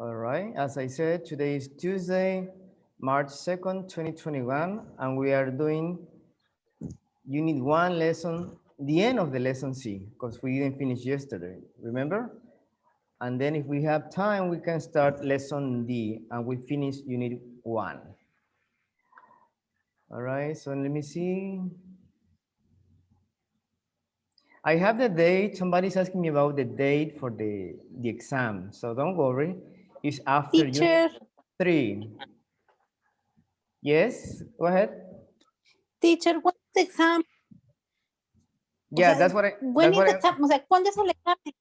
All right, as I said, today is Tuesday, March 2nd, 2021, and we are doing Unit 1 lesson, the end of the lesson C, because we didn't finish yesterday, remember? And then if we have time, we can start lesson D, and we finish Unit 1. All right, so let me see. I have the date. Somebody's asking me about the date for the exam. So don't worry. It's after Teacher, Unit 3. Yes, go ahead. teacher, ¿cuándo es el examen? O Yeah, sea, that's what I when is the exam? O sea, ¿cuándo es el examen?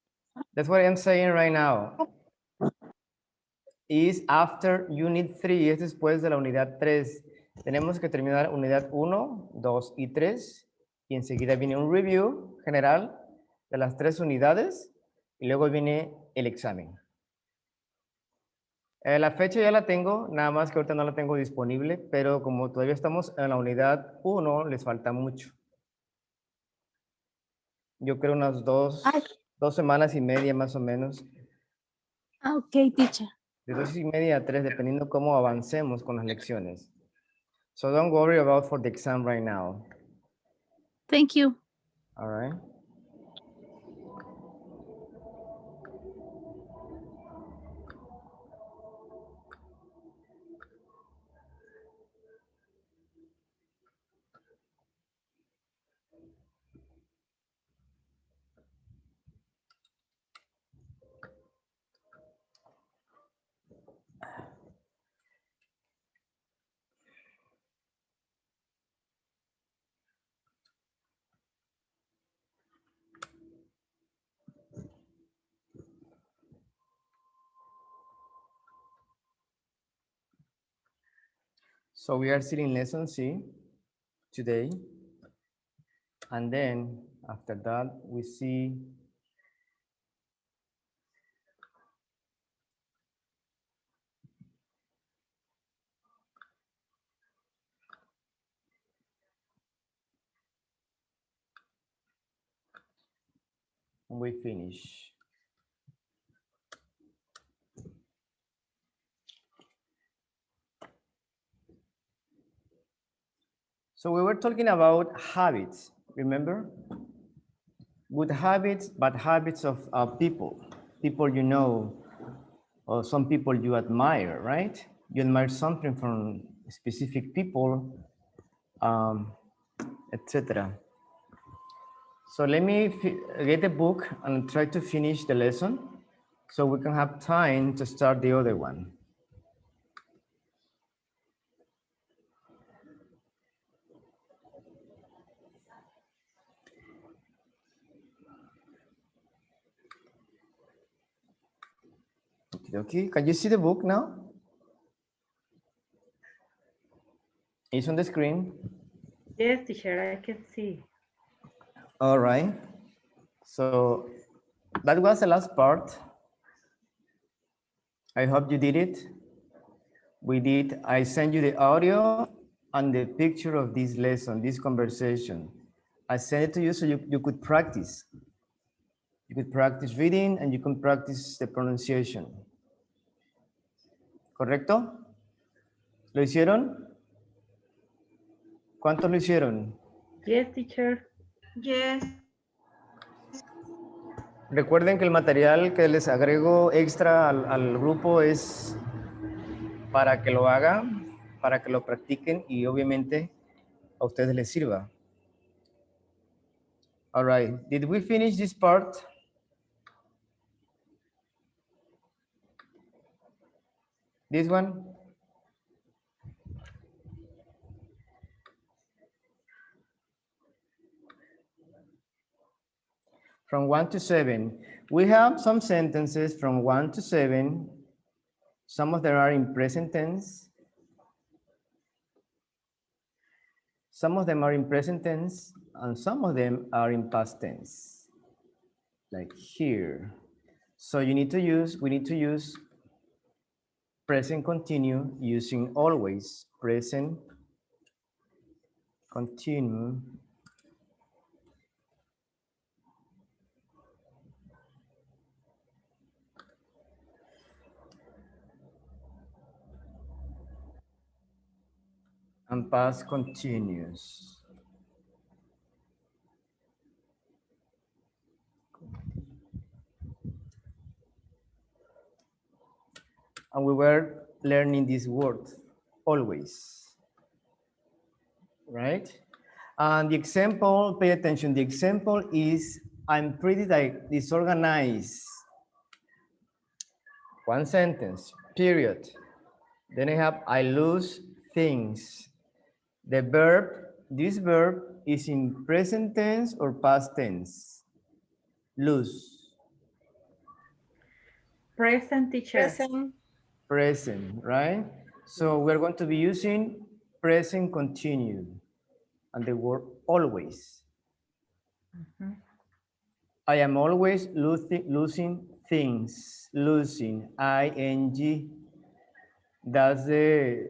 that's what I'm saying right now. Is after Unit 3, es después de la unidad 3. Tenemos que terminar unidad 1, 2 y 3. Y enseguida viene un review general de las 3 unidades. Y luego viene el examen. La fecha ya la tengo, nada más que ahorita no la tengo disponible, pero como todavía estamos en la unidad 1, les falta mucho. Yo creo unas dos semanas y media más o menos. Ah, ok, teacher. De 2 y media a 3, dependiendo cómo avancemos con las lecciones. So don't worry about for the exam right now. Thank you. All right. So we are sitting lesson C today. And then after that, we see when we finish. So we were talking about habits, remember? Good habits, bad habits of people you know, or some people you admire, right? You admire something from specific people, etc. So let me get the book and try to finish the lesson so we can have time to start the other one. Okay, can you see the book now? It's on the screen. Yes, teacher, I can see. All right. So that was the last part. I hope you did it. We did. I sent you the audio and the picture of this lesson, this conversation. I sent it to you so you could practice. You could practice reading and you can practice the pronunciation. ¿Correcto? ¿Lo hicieron? ¿Cuántos lo hicieron? Yes, teacher. Yes. Recuerden que el material que les agrego extra al grupo es para que lo hagan, para que lo practiquen y obviamente a ustedes les sirva. All right, did we finish this part? This one? From 1 to 7. We have some sentences from 1 to 7. Some of them are in present tense. Some of them are in present tense, and some of them are in past tense, like here. So we need to use present continue using always. Present continue. and past continuous. And we were learning this word, always, right? And the example, pay attention, the example is, I'm pretty disorganized. One sentence, period. Then I have, I lose things. The verb, this verb is in present tense or past tense? Lose. Present, teacher. Present. Present, right? So we're going to be using present continuous and the word always. Mhm. I am always losing things, losing, ing. That's the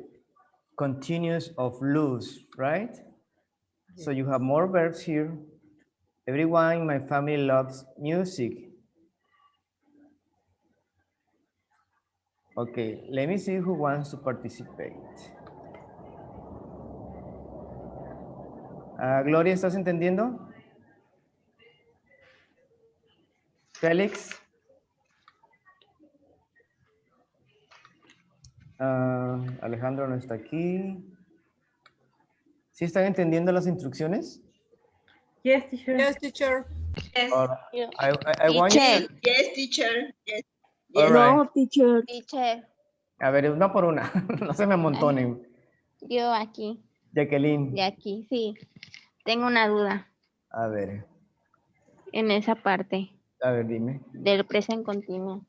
continuous of lose, right? So you have more verbs here. Everyone in my family loves music. Okay, let me see who wants to participate. Gloria, ¿estás entendiendo? Félix. Alejandro no está aquí. ¿Sí están entendiendo las instrucciones? Yes, teacher. Yes, teacher. Yes. Or I want you. Teacher. Yes, teacher. Yes. All Yes. right. No, teacher. Teacher, A ver, una por una. No se me amontonen. yo aquí, Jacqueline. de aquí, sí. Tengo una duda A ver, en esa parte dime. del presente continuo.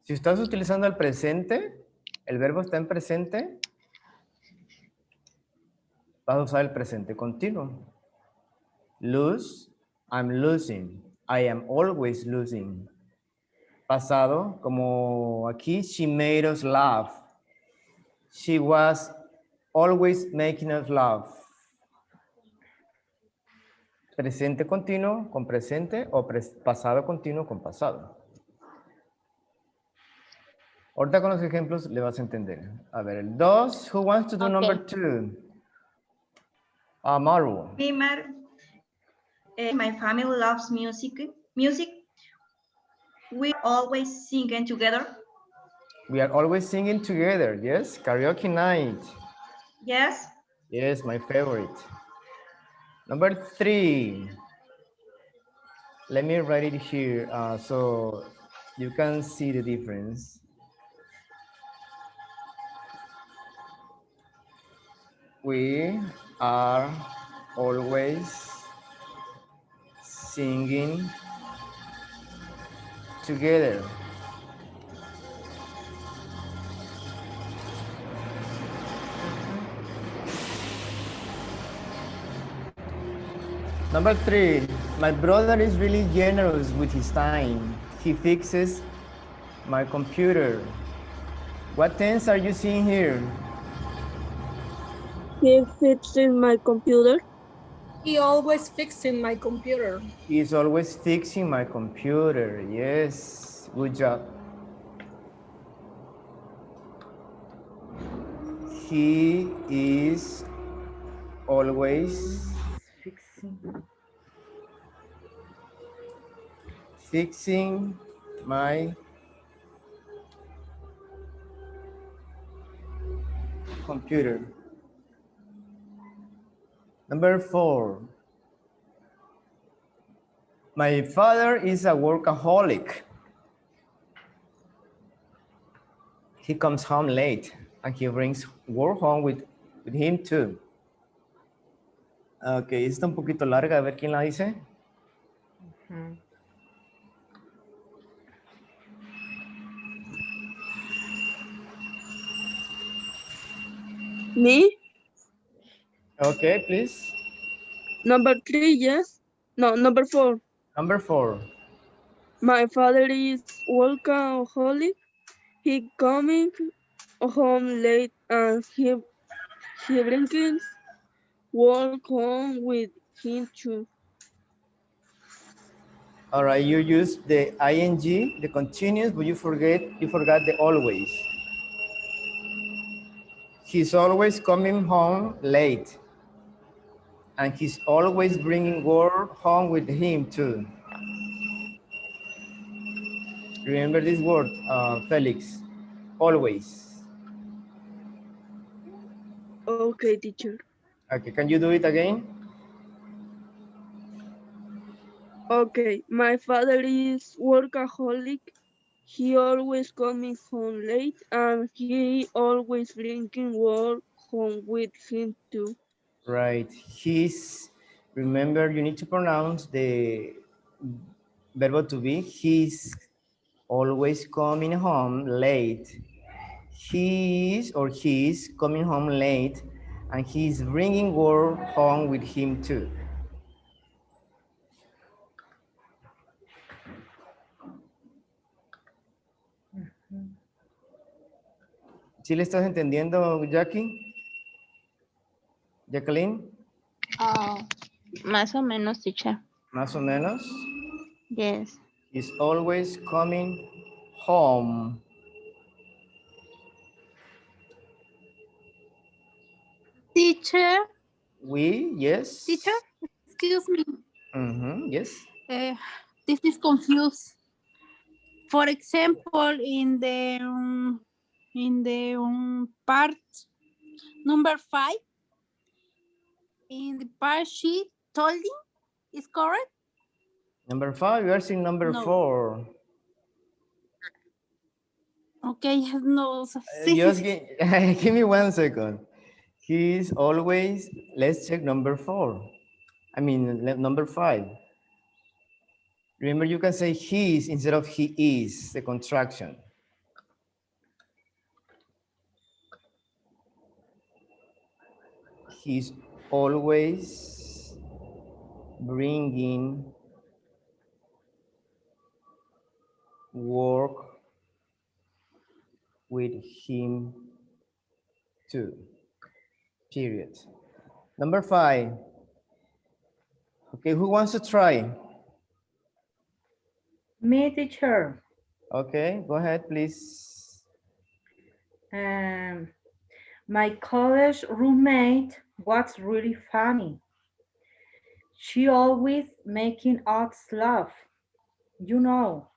Si estás utilizando el presente, el verbo está en presente, vas a usar el presente continuo. Lose, I'm losing. I am always losing. Pasado, como aquí, she made us laugh. She was always making us laugh. Presente continuo con presente o pasado continuo con pasado. Ahorita con los ejemplos le vas a entender. A ver, el 2. Who wants to do Ok. number 2? Maru. Me, Mar. My family loves music. We always singing together. We are always singing together. Yes, karaoke night. Yes. Yes, my favorite. Number 3. Let me write it here so you can see the difference. We are always singing together. Number 3, my brother is really generous with his time. He fixes my computer. What tense are you seeing here? He fixing my computer. He always fixing my computer. He's always fixing my computer. Yes, good job. He is always fixing my computer. Number 4. My father is a workaholic. He comes home late and he brings work home with him too. Ok, está un poquito larga, a ver quién la dice. Mhm. Me. Okay, please. Number 3, yes. No, number 4. Number 4. My father is workaholic. He coming home late and he brings work home with him too. All right, you use the ing, the continuous, but you forgot the always. He's always coming home late. And he's always bringing work home with him too. Remember this word, Felix, always. Okay, teacher. Okay, can you do it again? Okay, my father is workaholic. He always coming home late and he always bringing work home with him too. Right, remember you need to pronounce the verb to be. He's always coming home late. He's coming home late and he's bringing work home with him too. ¿Sí le estás entendiendo, Jackie? Jacqueline? Oh, más o menos, teacher. Más o menos. Yes. He's always coming home. Teacher, Yes. teacher, excuse me. Yes. This is confused. For example, in the part number 5, in the part sheet, told is correct? Number 5, we are seeing number No. 4. Okay, no. Just give me 1 second. He's always, let's check number 4. I mean, number 5. Remember, you can say he's instead of he is, the contraction. He's always bringing work with him too, period. Number 5. Okay, who wants to try? Me, teacher. Okay, go ahead, please. My college roommate was really funny. She always making us laugh. You know,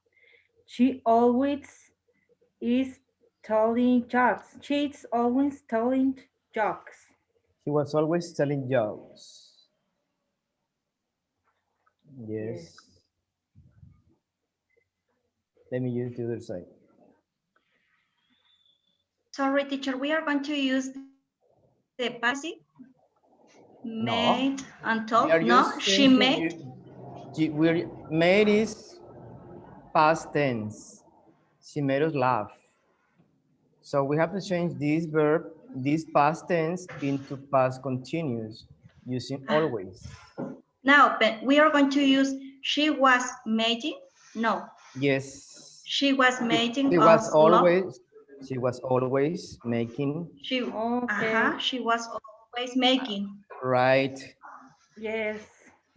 she always is telling jokes. She's always telling jokes. He was always telling jokes. Yes. Let me use the other side. Sorry, teacher, we are going to use the passive. No. Made and told. We are No, just she made. Made is past tense. She made us laugh. So we have to change this verb, this past tense, into past continuous using always. Now, but we are going to use she was making. No, Yes. she was making She us was laugh. always making. She Okay. she was always making. Right. Yes.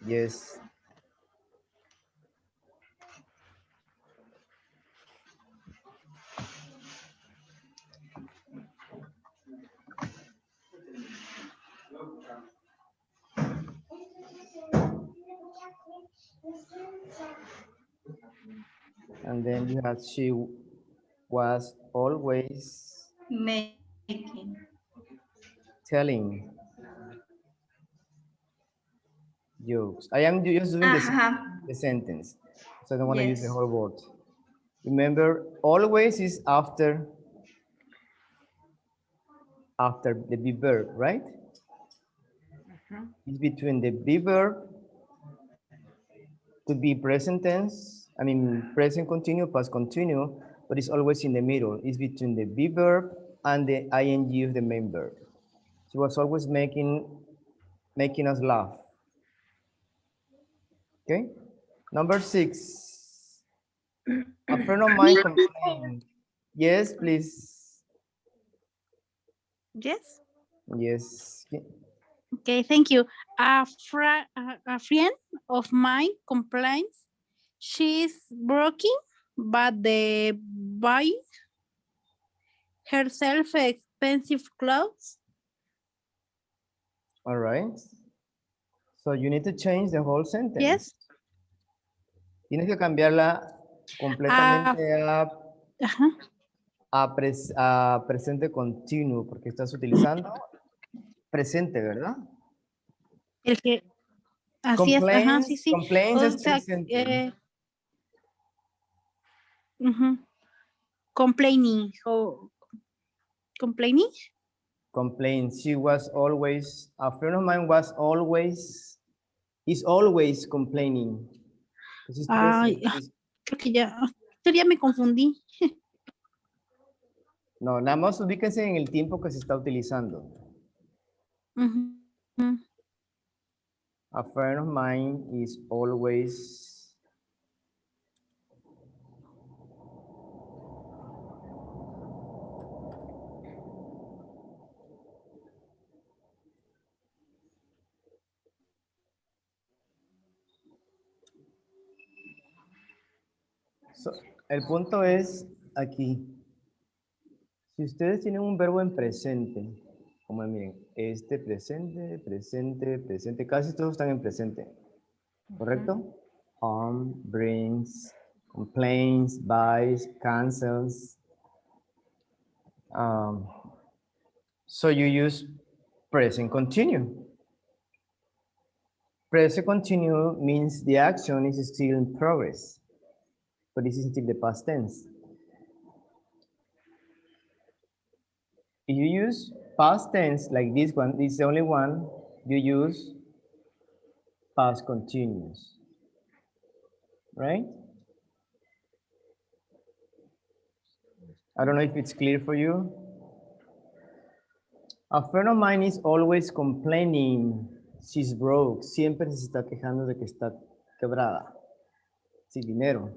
Yes. And then you have she was always Making. telling jokes. I am just doing the sentence, so I don't want to use the Yes. whole word. Remember, always is after the be verb, right? It's between the be verb to be present tense, I mean present continue, past continue, but it's always in the middle. It's between the be verb and the ing of the main verb. She was always making us laugh. Okay, number 6. A friend of mine complained. Yes, please. Yes. Yes. Okay, thank you. A friend of mine complains she's working, but the buy herself expensive clothes. All right. So you need to change the whole sentence. Yes. Tienes que cambiarla completamente Ajá. a presente continuo, porque estás utilizando presente, ¿verdad? El que, así es, ajá, sí, sí. Complaints O es sea, presente. ujú. Complaining o complaining. Complaints. She was always, a friend of mine was always, is always complaining. Pues es Ay, presente. creo que ya me confundí. No, nada más ubíquense en el tiempo que se está utilizando. Ujú, ujú. A friend of mine is always. El punto es aquí. Si ustedes tienen un verbo en presente, como miren, este presente, presente, presente, casi todos están en presente, ¿correcto? Brings, complains, buys, cancels. So you use present continue. Present continue means the action is still in progress, but this is still the past tense. If you use past tense like this one, this is the only one, you use past continuous, right? I don't know if it's clear for you. A friend of mine is always complaining she's broke. Siempre se está quejando de que está quebrada, sin dinero.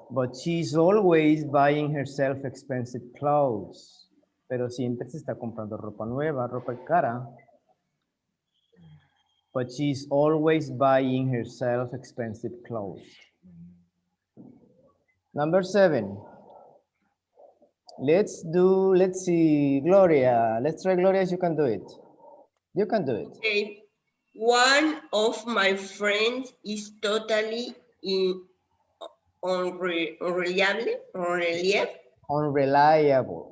But she's always buying herself expensive clothes. Pero siempre se está comprando ropa nueva, ropa cara. But she's always buying herself expensive clothes. Number 7. Let's see, Gloria. Let's try, Gloria, you can do it. You can do it. Okay. One of my friends is totally unreliable.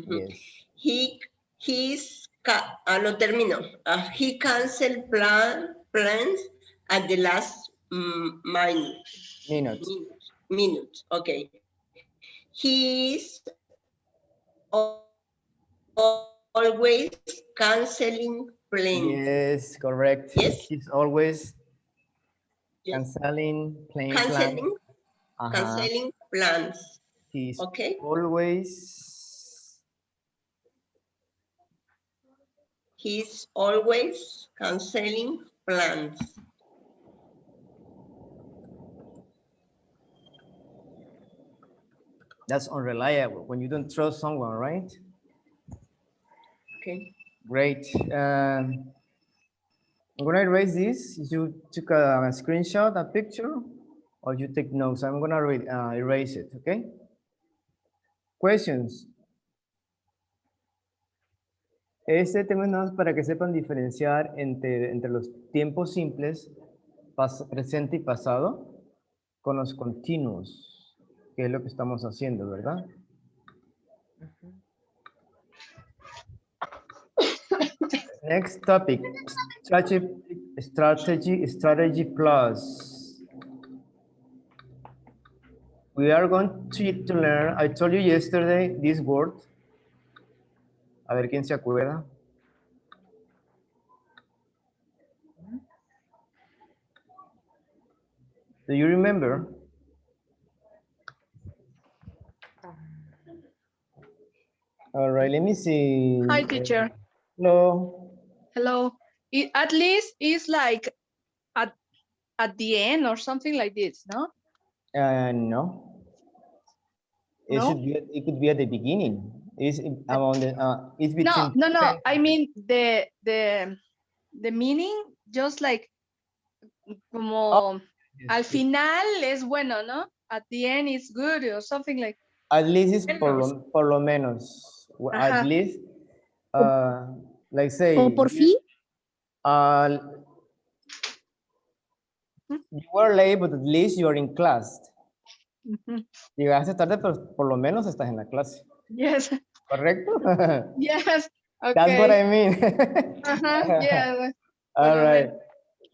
Yes. He canceled plans at the last minute. Okay. He's always canceling plans. Yes, correct. Yes. He's always Yes. canceling plans. Canceling plans. He's Okay. He's always canceling plans. That's unreliable when you don't trust someone, right? Okay. Great. I'm gonna erase this. You took a screenshot, a picture, or you take notes. I'm gonna erase it, okay? Questions. Este tema es nada más para que sepan diferenciar entre los tiempos simples, presente y pasado, con los continuos, que es lo que estamos haciendo, ¿verdad? Next topic, strategy plus. We are going to learn, I told you yesterday, this word. A ver quién se acuerda. Do you remember? All right, let me see. Hi, teacher. Hello. Hello. At least it's like at the end or something like this, no? No. It could be at the beginning. It's around it's between. No. I mean the meaning, just like como Yes, al final es bueno, no? At the end it's good or something like. At least is por lo menos. At least, like say, O por fin. You were late, but at least you are in class. Mhm. Llegaste tarde, pero por lo menos estás en la clase. Yes. ¿Correcto? Yes. Okay. That's what I mean. Yeah. All right.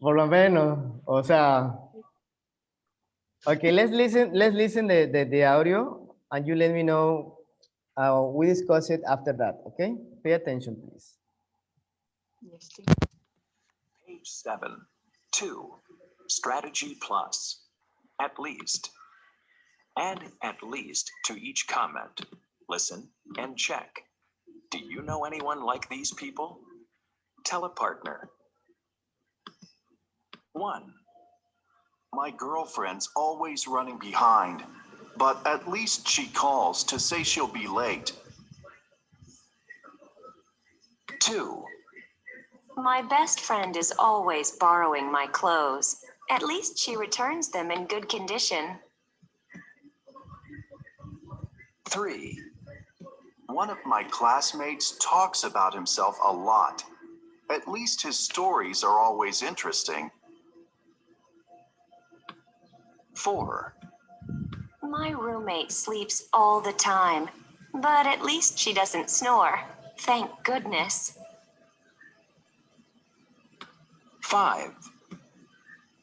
Por lo menos. O sea. Okay, let's listen the audio and you let me know. We discuss it after that, okay? Pay attention, please. Page 7, 2, strategy plus, at least. Add at least to each comment. Listen and check. Do you know anyone like these people? Tell a partner. 1. My girlfriend's always running behind, but at least she calls to say she'll be late. 2. My best friend is always borrowing my clothes. At least she returns them in good condition. 3. One of my classmates talks about himself a lot. At least his stories are always interesting. 4. My roommate sleeps all the time, but at least she doesn't snore. Thank goodness. 5.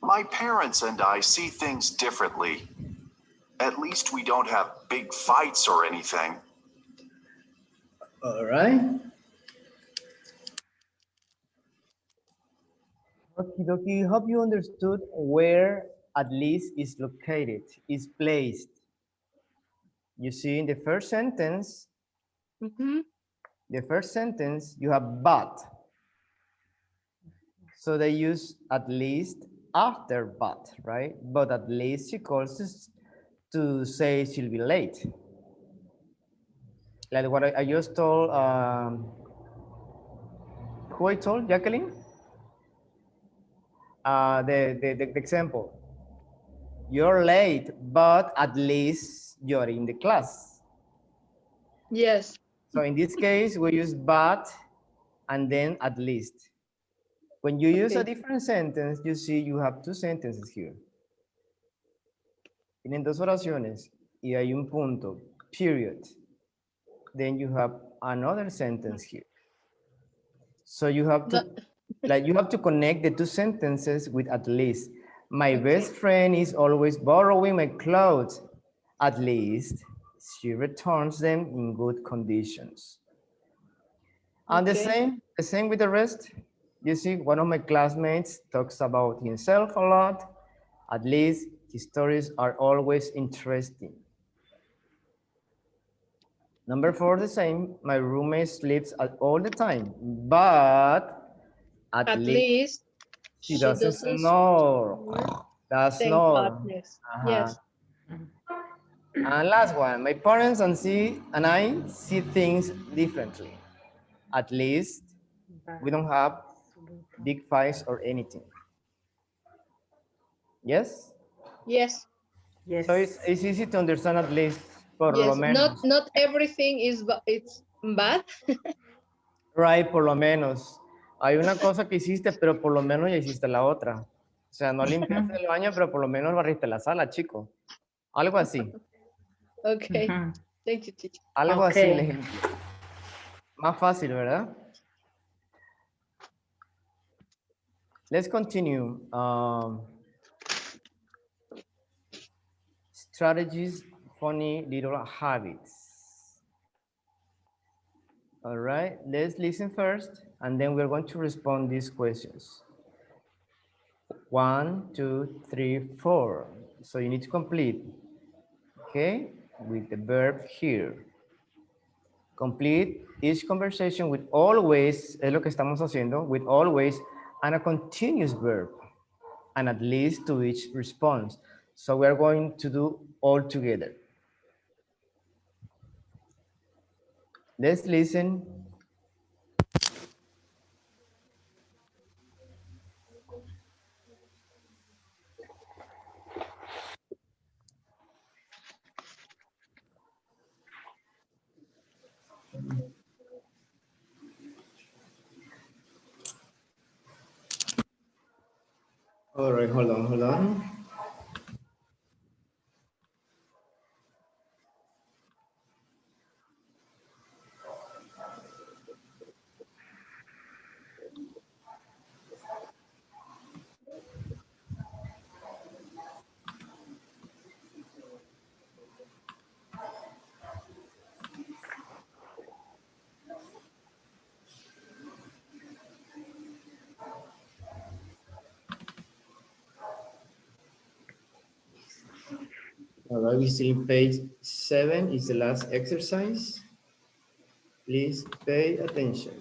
My parents and I see things differently. At least we don't have big fights or anything. All right. Okie dokie. Hope you understood where at least is located, is placed. You see in the first sentence, you have but. So they use at least after but, right? But at least she calls us to say she'll be late. Like what I just told, who I told, Jacqueline? The example. You're late, but at least you're in the class. Yes. So in this case, we use but and then at least. When you use a different sentence, you see you have two sentences here. Tienen dos oraciones y hay un punto, period. Then you have another sentence here. So you have to, you have to connect the two sentences with at least. My best friend is always borrowing my clothes. At least she returns them in good conditions. And the same with the rest. You see, one of my classmates talks about himself a lot. At least his stories are always interesting. Number 4, the same. My roommate sleeps all the time, but at least she doesn't snore. Does snore. Yes. And last one, my parents and I see things differently. At least we don't have big fights or anything. Yes? Yes. Yes. So it's easy to understand at least, por lo menos. Not everything is it's bad. Right, por lo menos. Hay una cosa que hiciste, pero por lo menos ya hiciste la otra. O sea, no limpiaste el baño, pero por lo menos barriste la sala, chico. Algo así. Okay. Thank you, teacher. Algo así el ejemplo. Más fácil, ¿verdad? Let's continue. Strategies, funny little habits. All right, let's listen first, and then we're going to respond these questions. 1, 2, 3, 4. So you need to complete, okay, with the verb here. Complete each conversation with always, es lo que estamos haciendo, with always and a continuous verb, and at least to each response. So we are going to do all together. Let's listen. All right, hold on, hold on. All right, we see page 7 is the last exercise. Please pay attention.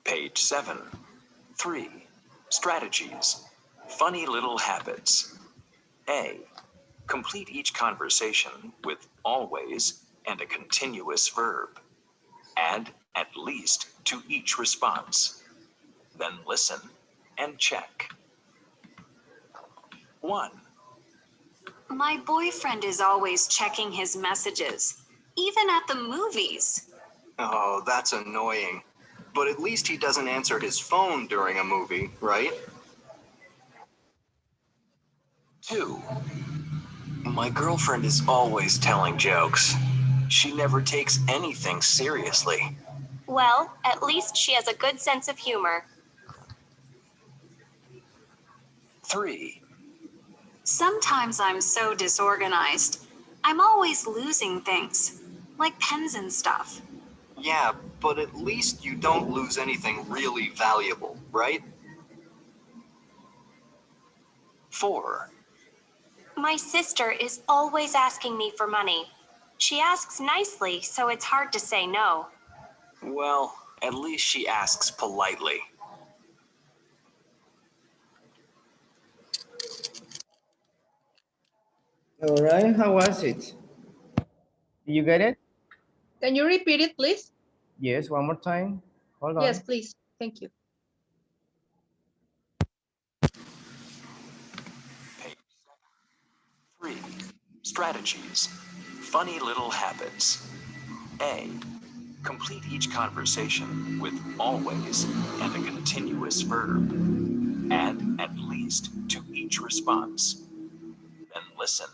Page 7. 3. Strategies. Funny little habits. A. Complete each conversation with always and a continuous verb. Add at least to each response. Then listen and check. 1. My boyfriend is always checking his messages, even at the movies. Oh, that's annoying. But at least he doesn't answer his phone during a movie, right? 2. My girlfriend is always telling jokes. She never takes anything seriously. Well, at least she has a good sense of humor. 3. Sometimes I'm so disorganized. I'm always losing things, like pens and stuff. Yeah, but at least you don't lose anything really valuable, right? 4. My sister is always asking me for money. She asks nicely, so it's hard to say no. Well, at least she asks politely. All right, how was it? Did you get it? Can you repeat it, please? Yes, one more time. Hold on. Yes, please. Thank you. Page 7. 3. Strategies. Funny little habits. A. Complete each conversation with always and a continuous verb. Add at least to each response. Then listen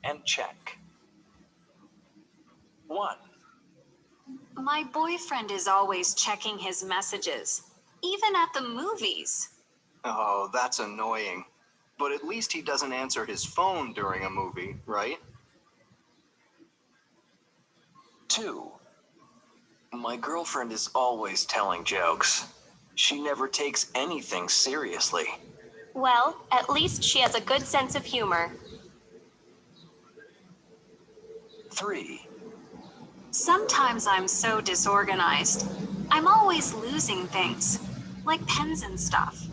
and check. 1. My boyfriend is always checking his messages, even at the movies. Oh, that's annoying. But at least he doesn't answer his phone during a movie, right? 2. My girlfriend is always telling jokes. She never takes anything seriously. Well, at least she has a good sense of humor. 3. Sometimes I'm so disorganized. I'm always losing things, like pens and stuff.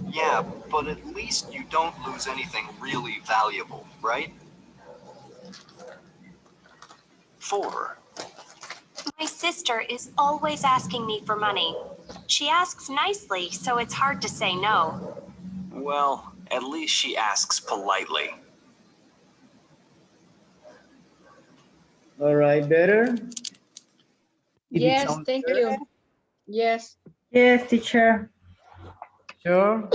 Yeah, but at least you don't lose anything really valuable, right? 4. My sister is always asking me for money. She asks nicely, so it's hard to say no. Well, at least she asks politely. All right, better? Did it Yes, sound thank better? you. Yes. Yes, teacher. Sure.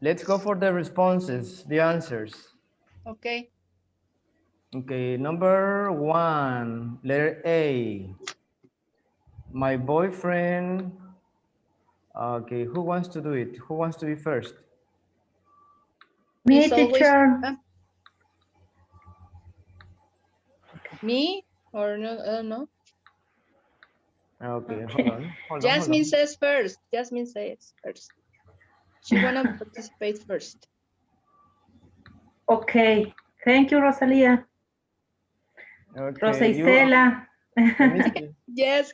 Let's go for the responses, the answers. Okay. Okay, number 1, letter A. My boyfriend. Okay, who wants to do it? Who wants to be first? Me, It's always teacher. me or no? No. Okay, Okay. hold on. Jasmine says first. Jasmine says first. She wanna participate first. Okay. Thank you, Rosalia. Rosa Okay, you. Isela. Let me see. Yes,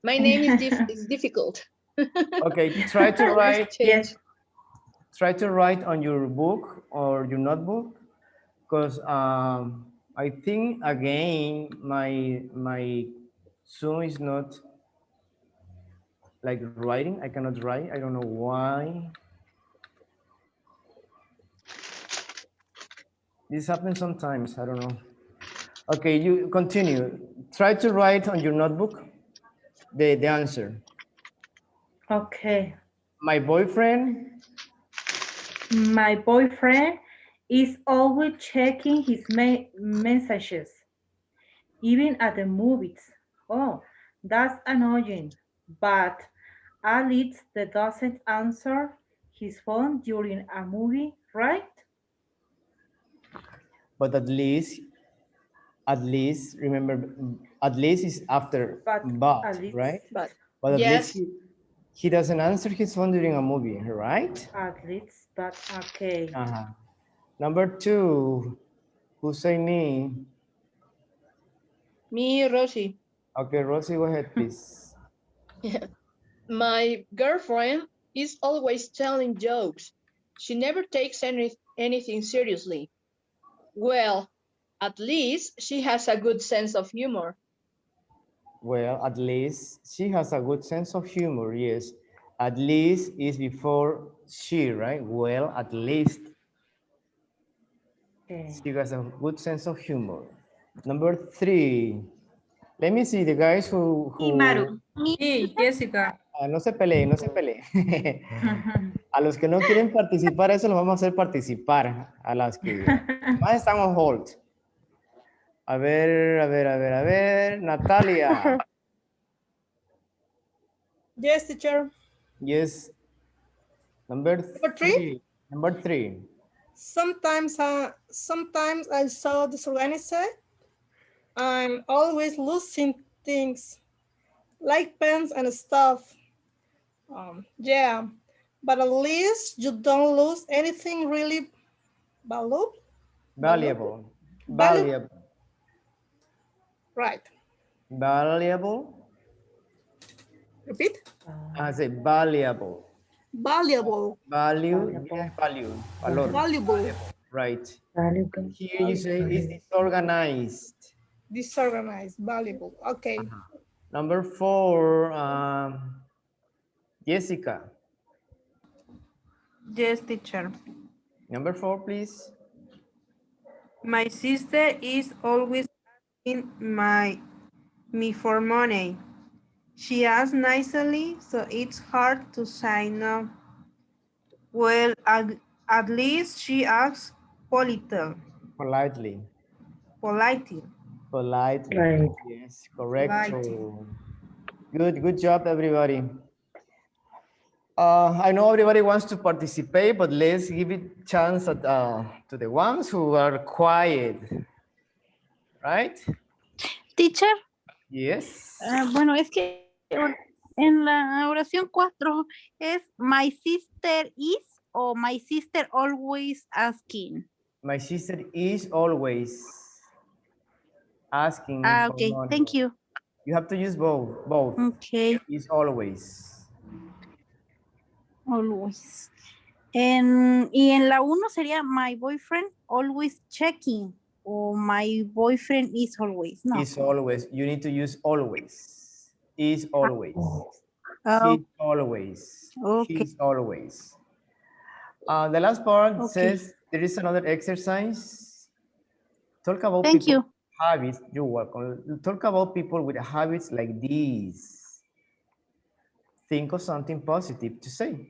my name is difficult. Okay, try to write. Yes. Try to write on your book or your notebook, because I think again my Zoom is not like writing. I cannot write. I don't know why. This happens sometimes. I don't know. Okay, you continue. Try to write on your notebook the answer. Okay. My boyfriend. My boyfriend is always checking his messages, even at the movies. Oh, that's annoying. But Alex that doesn't answer his phone during a movie, right? But at least, remember, at least is after But but, Alex, right? But But at least yes, he doesn't answer his phone during a movie, right? Alex, but okay. Number 2, who say me? me, Rosie. Okay, Rosie, go ahead, please. My girlfriend is always telling jokes. She never takes anything seriously. Well, at least she has a good sense of humor. Well, at least she has a good sense of humor, yes. At least is before she, right? Well, at least Okay. she has a good sense of humor. Number 3. Let me see the guys who Maru. Me, Jessica. no se peleen, no se peleen. A los que no quieren participar, eso los vamos a hacer participar. A las que más están on hold. A ver, Natalia. Yes, teacher. Yes. Number 3. Number 3. Sometimes I so disorganized. I'm always losing things like pens and stuff. Yeah, but at least you don't lose anything really valuable. Valuable. Right. Valuable. Repeat. I say valuable. Valuable. Value. Yes, value. Valor. Valuable. Right. Valuable. Here you say is disorganized. Disorganized. Valuable. Okay. Number 4. Jessica. yes, teacher. Number 4, please. My sister is always asking me for money. She asks nicely, so it's hard to say no. Well, at least she asks politely. Politely. Politely. Politely. Right. Yes, correct. Politely. Good job, everybody. I know everybody wants to participate, but let's give it chance to the ones who are quiet. Right? Teacher, Yes. bueno, es que en la oración 4 es my sister is o my sister always asking. My sister is always asking for Okay, money. thank you. You have to use both. Both. Okay. Is always. Always. y en la 1 sería my boyfriend always checking o my boyfriend is always. No. Is always. You need to use always. Is always. Oh. She's always. Okay. She's always. The last part Okay. says there is another exercise. Talk about Thank people you. with habits. You're welcome. Talk about people with habits like these. Think of something positive to say.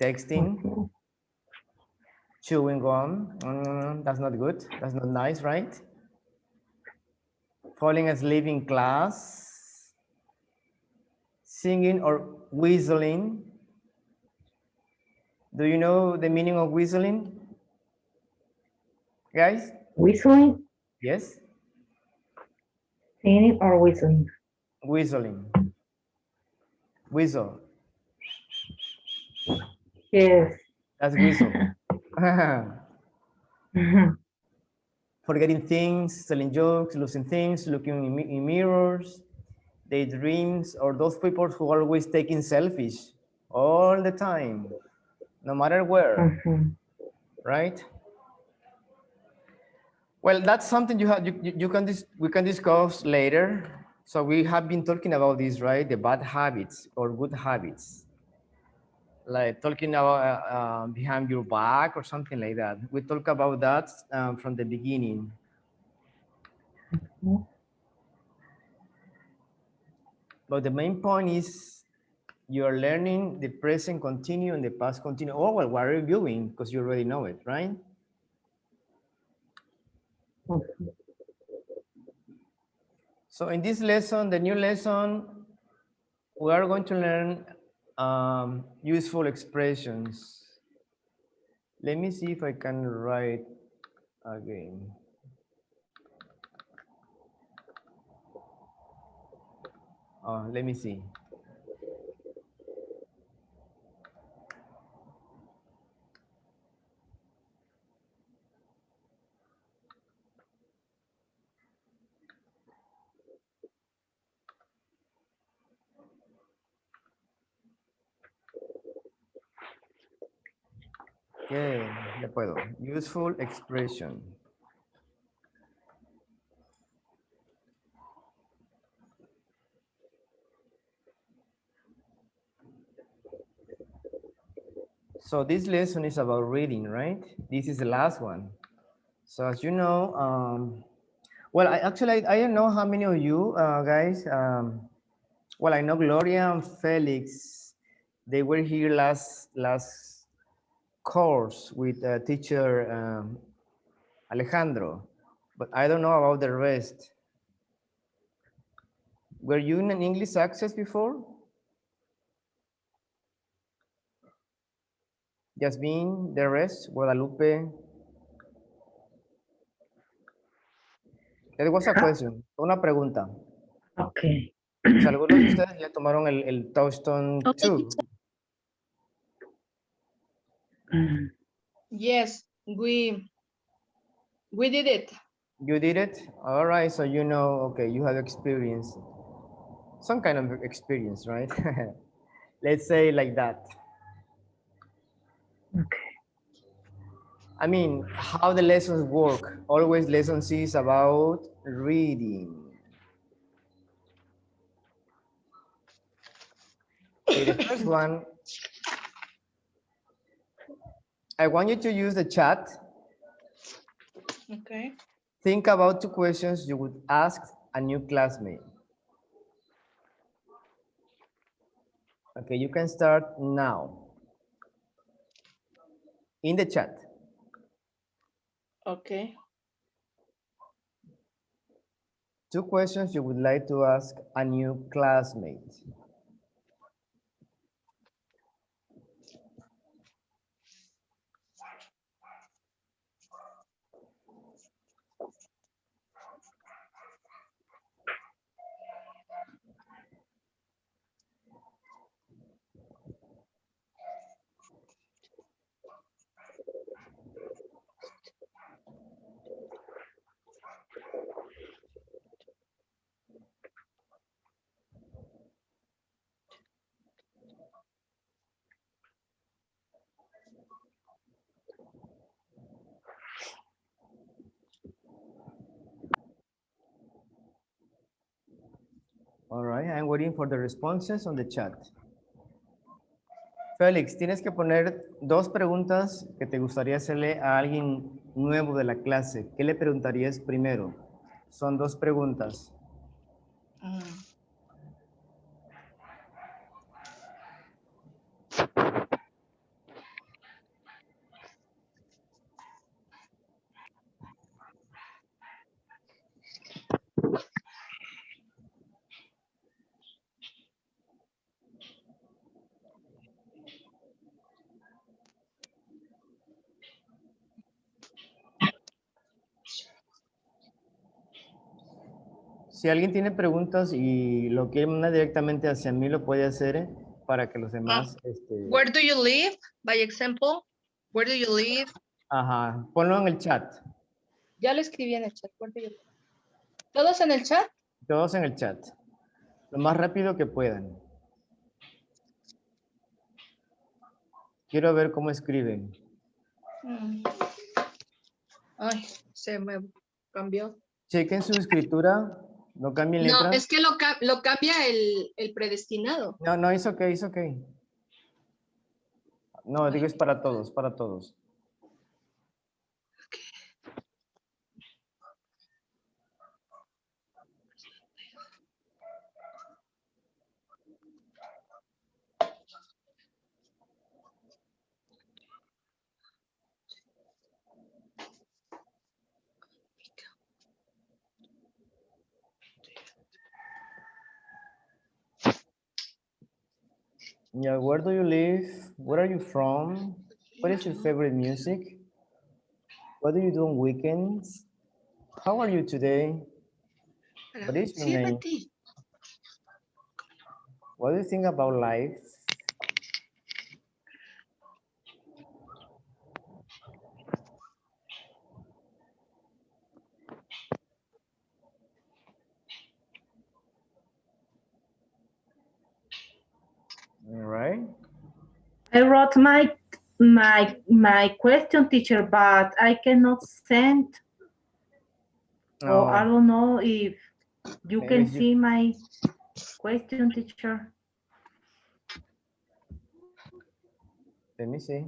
Texting, chewing gum. That's not good. That's not nice, right? Falling asleep in class. Singing or whistling. Do you know the meaning of whistling? Guys? Whistling? Yes? Singing or whistling? Whistling. Whistle. Yes. That's whistle. Forgetting things, telling jokes, losing things, looking in mirrors, daydreams, or those people who are always taking selfies all the time, no matter where, right? Well, that's something you can we can discuss later. So we have been talking about this, right? The bad habits or good habits, like talking about behind your back or something like that. We talk about that from the beginning. But the main point is you're learning the present continue and the past continue. Oh, well, we're reviewing because you already know it, right? So in this lesson, the new lesson, we are going to learn useful expressions. Let me see if I can write again. Let me see. Okay, ya puedo. Useful expression. So this lesson is about reading, right? This is the last one. So as you know, well, I don't know how many of you guys, well, I know Gloria and Felix, they were here last course with teacher Alejandro, but I don't know about the rest. Were you in an English Access before? Jasmine, the rest, Guadalupe. There was a question, una pregunta. Okay. Si algunos de ustedes ya tomaron el Touchstone 2. Yes, we did it. You did it? All right, so you know, okay, you have experience. Some kind of experience, right? Let's say like that. Okay. I mean, how the lessons work. Always lesson C is about reading. Okay, the first one, I want you to use the chat. Okay. Think about 2 questions you would ask a new classmate. Okay, you can start now. In the chat. Okay. 2 questions you would like to ask a new classmate. All right, I'm waiting for the responses on the chat. Félix, tienes que poner 2 preguntas que te gustaría hacerle a alguien nuevo de la clase. ¿Qué le preguntarías primero? Son 2 preguntas. Si alguien tiene preguntas y lo quiere mandar directamente hacia mí, lo puede hacer para que los demás... Where do you live? By example, where do you live? Ajá, ponlo en el chat. Ya lo escribí en el chat. Where do you live? ¿Todos en el chat? Todos en el chat. Lo más rápido que puedan. Quiero ver cómo escriben. Ay, se me Cambió. Chequen su escritura. No cambien No, letras. es que lo cambia el predestinado. No, no, es okay, it's okay. No, digo es para todos, para todos. Yeah, where do you live? Where are you from? What is your favorite music? What do you do on weekends? How are you today? What is your name? What do you think about life? All right. I wrote my question, teacher, but I cannot send. Or I don't know if you Maybe can you- see my question, teacher. Let me see.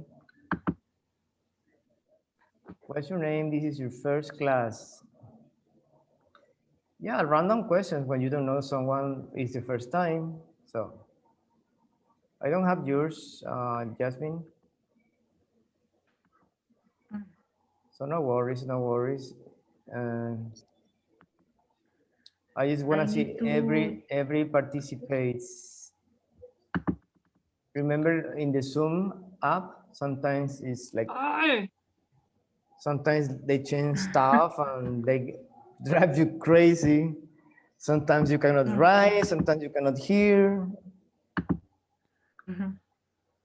What's your name? This is your first class. Yeah, random questions when you don't know someone is the first time. So I don't have yours, Jasmine. So no worries, no worries. I just want to see every participates. Remember in the Zoom app, sometimes it's like, sometimes they change stuff and they drive you crazy. Sometimes you cannot write, sometimes you cannot hear.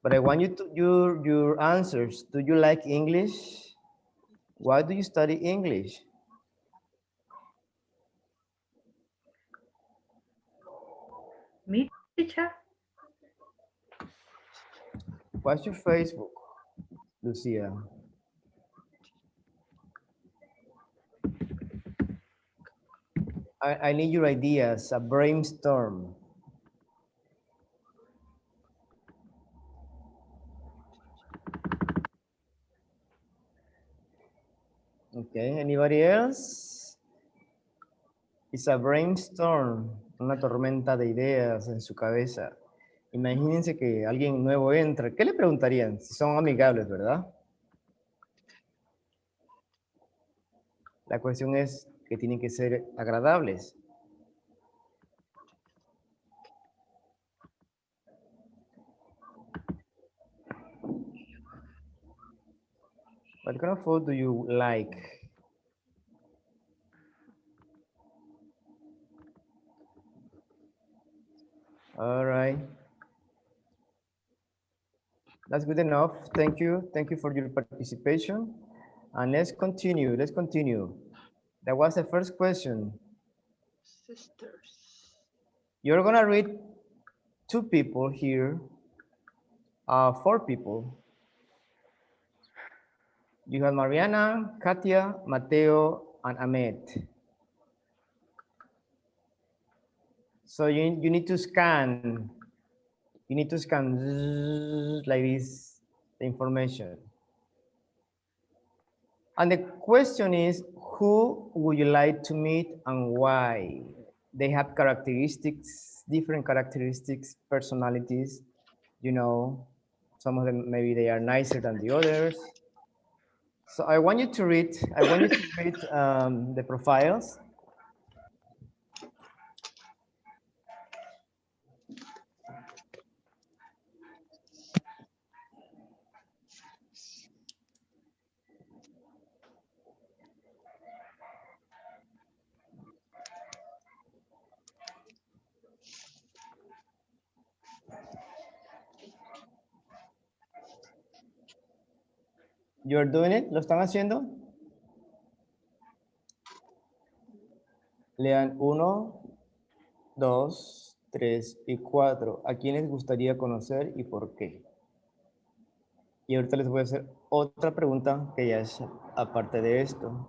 But I want you to your answers. Do you like English? Why do you study English? Me, teacher? What's your Facebook, Lucia? I need your ideas, a brainstorm. Okay, anybody else? It's a brainstorm, una tormenta de ideas en su cabeza. Imagínense que alguien nuevo entra. ¿Qué le preguntarían? Si son amigables, ¿verdad? La cuestión es que tienen que ser agradables. What kind of food do you like? All right. That's good enough. Thank you. Thank you for your participation. And let's continue. Let's continue. That was the first question. Sisters. You're going to read two people here, four people. You have Mariana, Katia, Mateo, and Ahmed. So you need to scan. You need to scan like this, the information. And the question is, who would you like to meet and why? They have characteristics, different characteristics, personalities. You know, some of them, maybe they are nicer than the others. So I want you to read, the profiles. You're doing it? ¿Lo están haciendo? Lean 1, 2, 3 y 4. ¿A quién les gustaría conocer y por qué? Y ahorita les voy a hacer otra pregunta que ya es aparte de esto.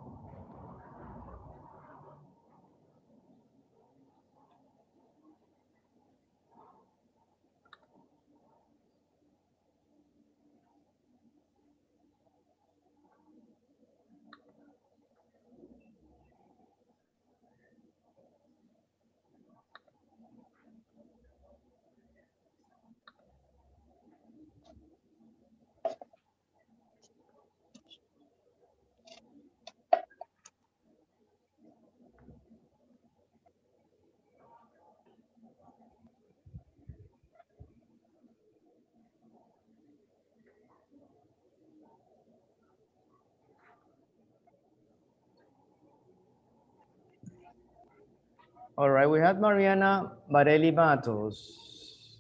All right, we had Mariana Barelli Matos.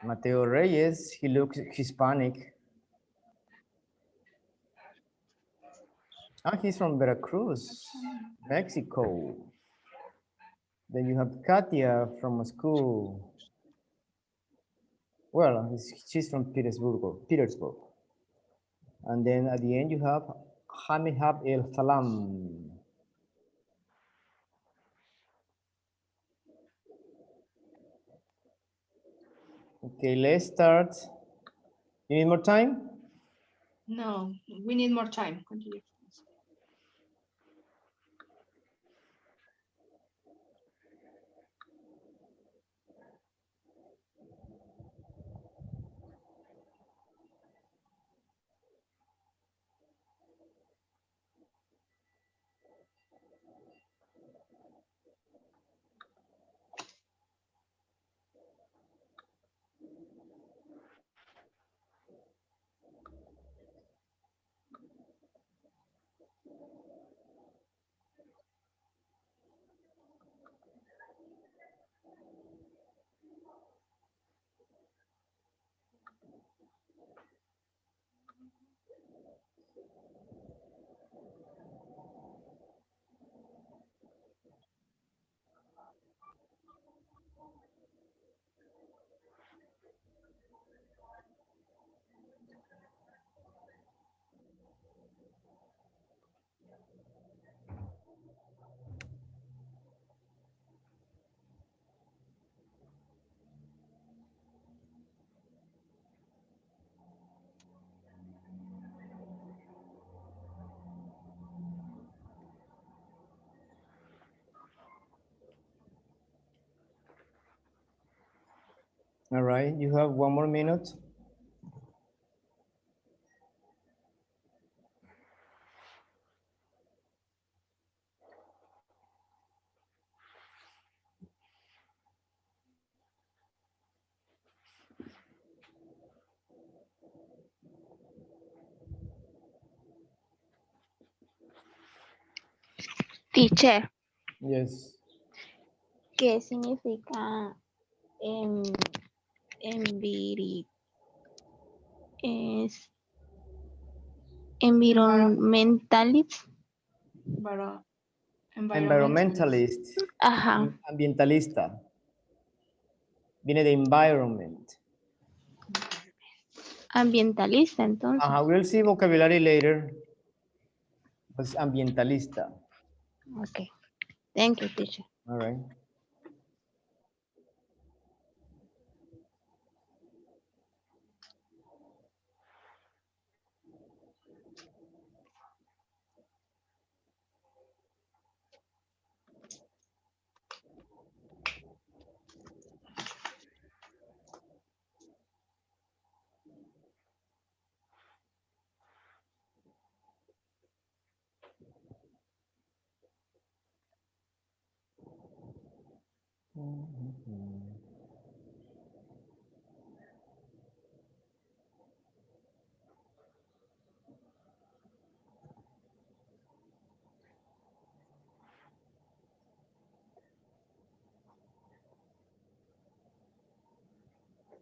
Mateo Reyes, he looks Hispanic. Ah, he's from Veracruz, Mexico. Then you have Katia from Moscow. Well, she's from Petersburg. And then at the end you have Hamihab El Salam. Okay, let's start. You need more time? No, we need more time. Continue. All right, you have 1 more minute. Teacher, Yes. ¿qué significa enviri? Es environmentalist. Environmentalist. Ajá. Ambientalista. Viene de environment. Ambientalista, entonces. We'll see vocabulary later. Pues ambientalista. Okay. Thank you, teacher. All right.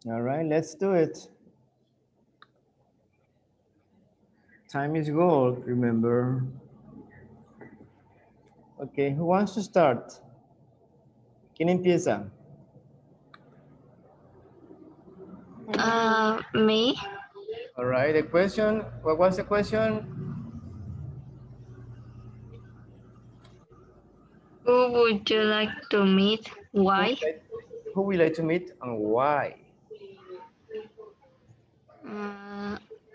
All right, let's do it. Time is gold, remember. Okay, who wants to start? ¿Quién empieza? Me. All right, the question, what was the question? Who would you like to meet? Why? Who would you like to meet and why?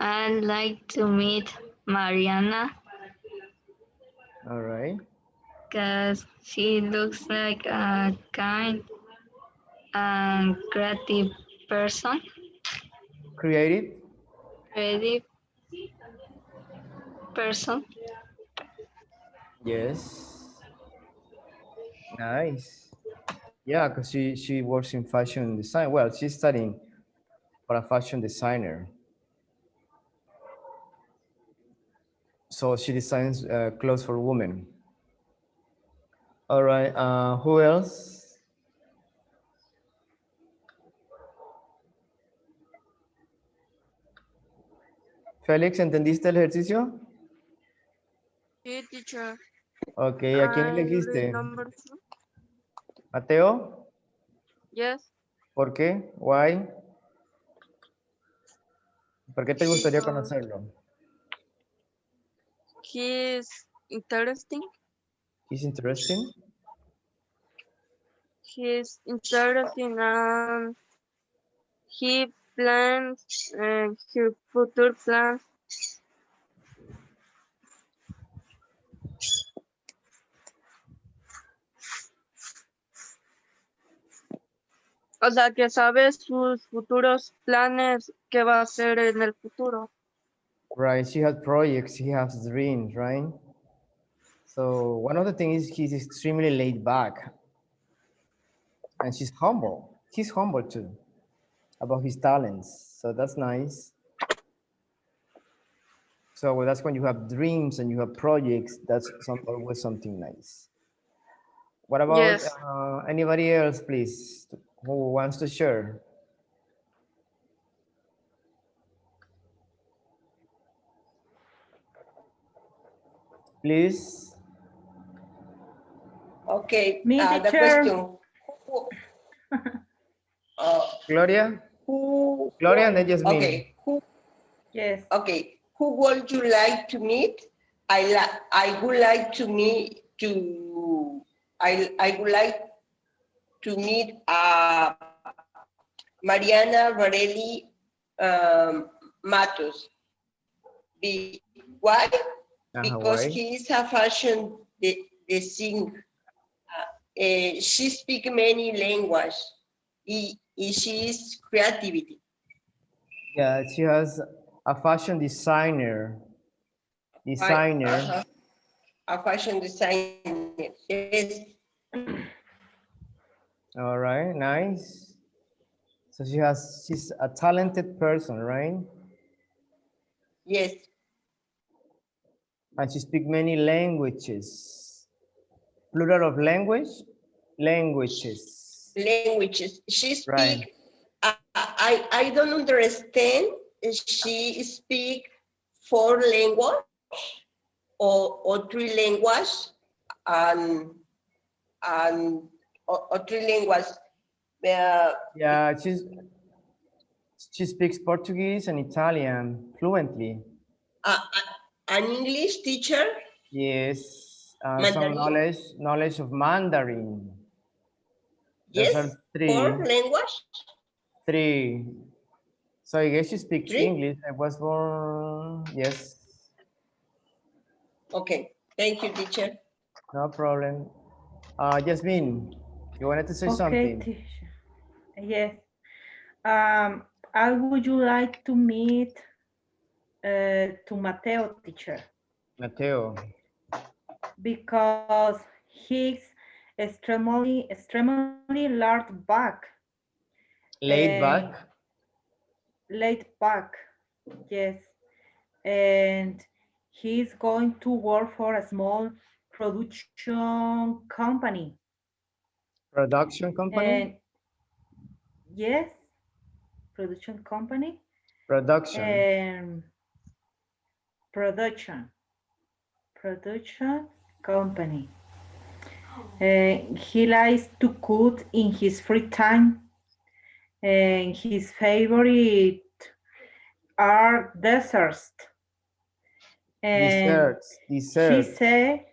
I'd like to meet Mariana. All right. Because she looks like a kind and creative person. Creative? Creative person. Yes. Nice. Yeah, because she works in fashion design. Well, she's studying for a fashion designer. So she designs clothes for women. All right, who else? Félix, ¿entendiste el ejercicio? Sí, teacher. Ok, ¿a quién I read elegiste? number 2. ¿Mateo? Yes. ¿Por qué? Why? ¿Por qué te gustaría Because conocerlo? he is interesting. He's interesting. He is interesting and he plans his future plans. O sea, que sabe sus futuros planes, qué va a hacer en el futuro. Right, she has projects, he has dreams, right? So one of the things is he's extremely laid back. And she's humble. He's humble too about his talents. So that's nice. So that's when you have dreams and you have projects, that's always something nice. What about Yes. anybody else, please, who wants to share? Please. Okay, Me, the teacher. question. Gloria? Who? Gloria and then Jasmine. Okay, who? Yes. Okay, who would you like to meet? I would like to meet I would like to meet Mariana Varelli Matos. Why? Because Why? he is a fashion designer. She speaks many languages. She is creativity. Yeah, she has a fashion designer. A fashion designer. Yes. All right, nice. So she's a talented person, right? Yes. And she speaks many languages. Plural of language? Languages. Languages. She speaks, right. I don't understand. She speak 4 languages or 3 languages and or 3 languages. Yeah, she speaks Portuguese and Italian fluently. An English teacher? Yes, some Mandarin? knowledge of Mandarin. Yes, Those are 3. 4 languages? 3. So I guess you speak 3? English. I was born, yes. Okay, thank you, teacher. No problem. Jasmine, you wanted to say Okay, something? teacher. Yes. I would you like to meet to Mateo, teacher? Mateo. Because he's extremely laid back. Laid back? Laid back, yes. And he's going to work for a small production company. Production company? And yes, production company. Production. And production company. He likes to cook in his free time, and his favorite are desserts. And Desserts. she said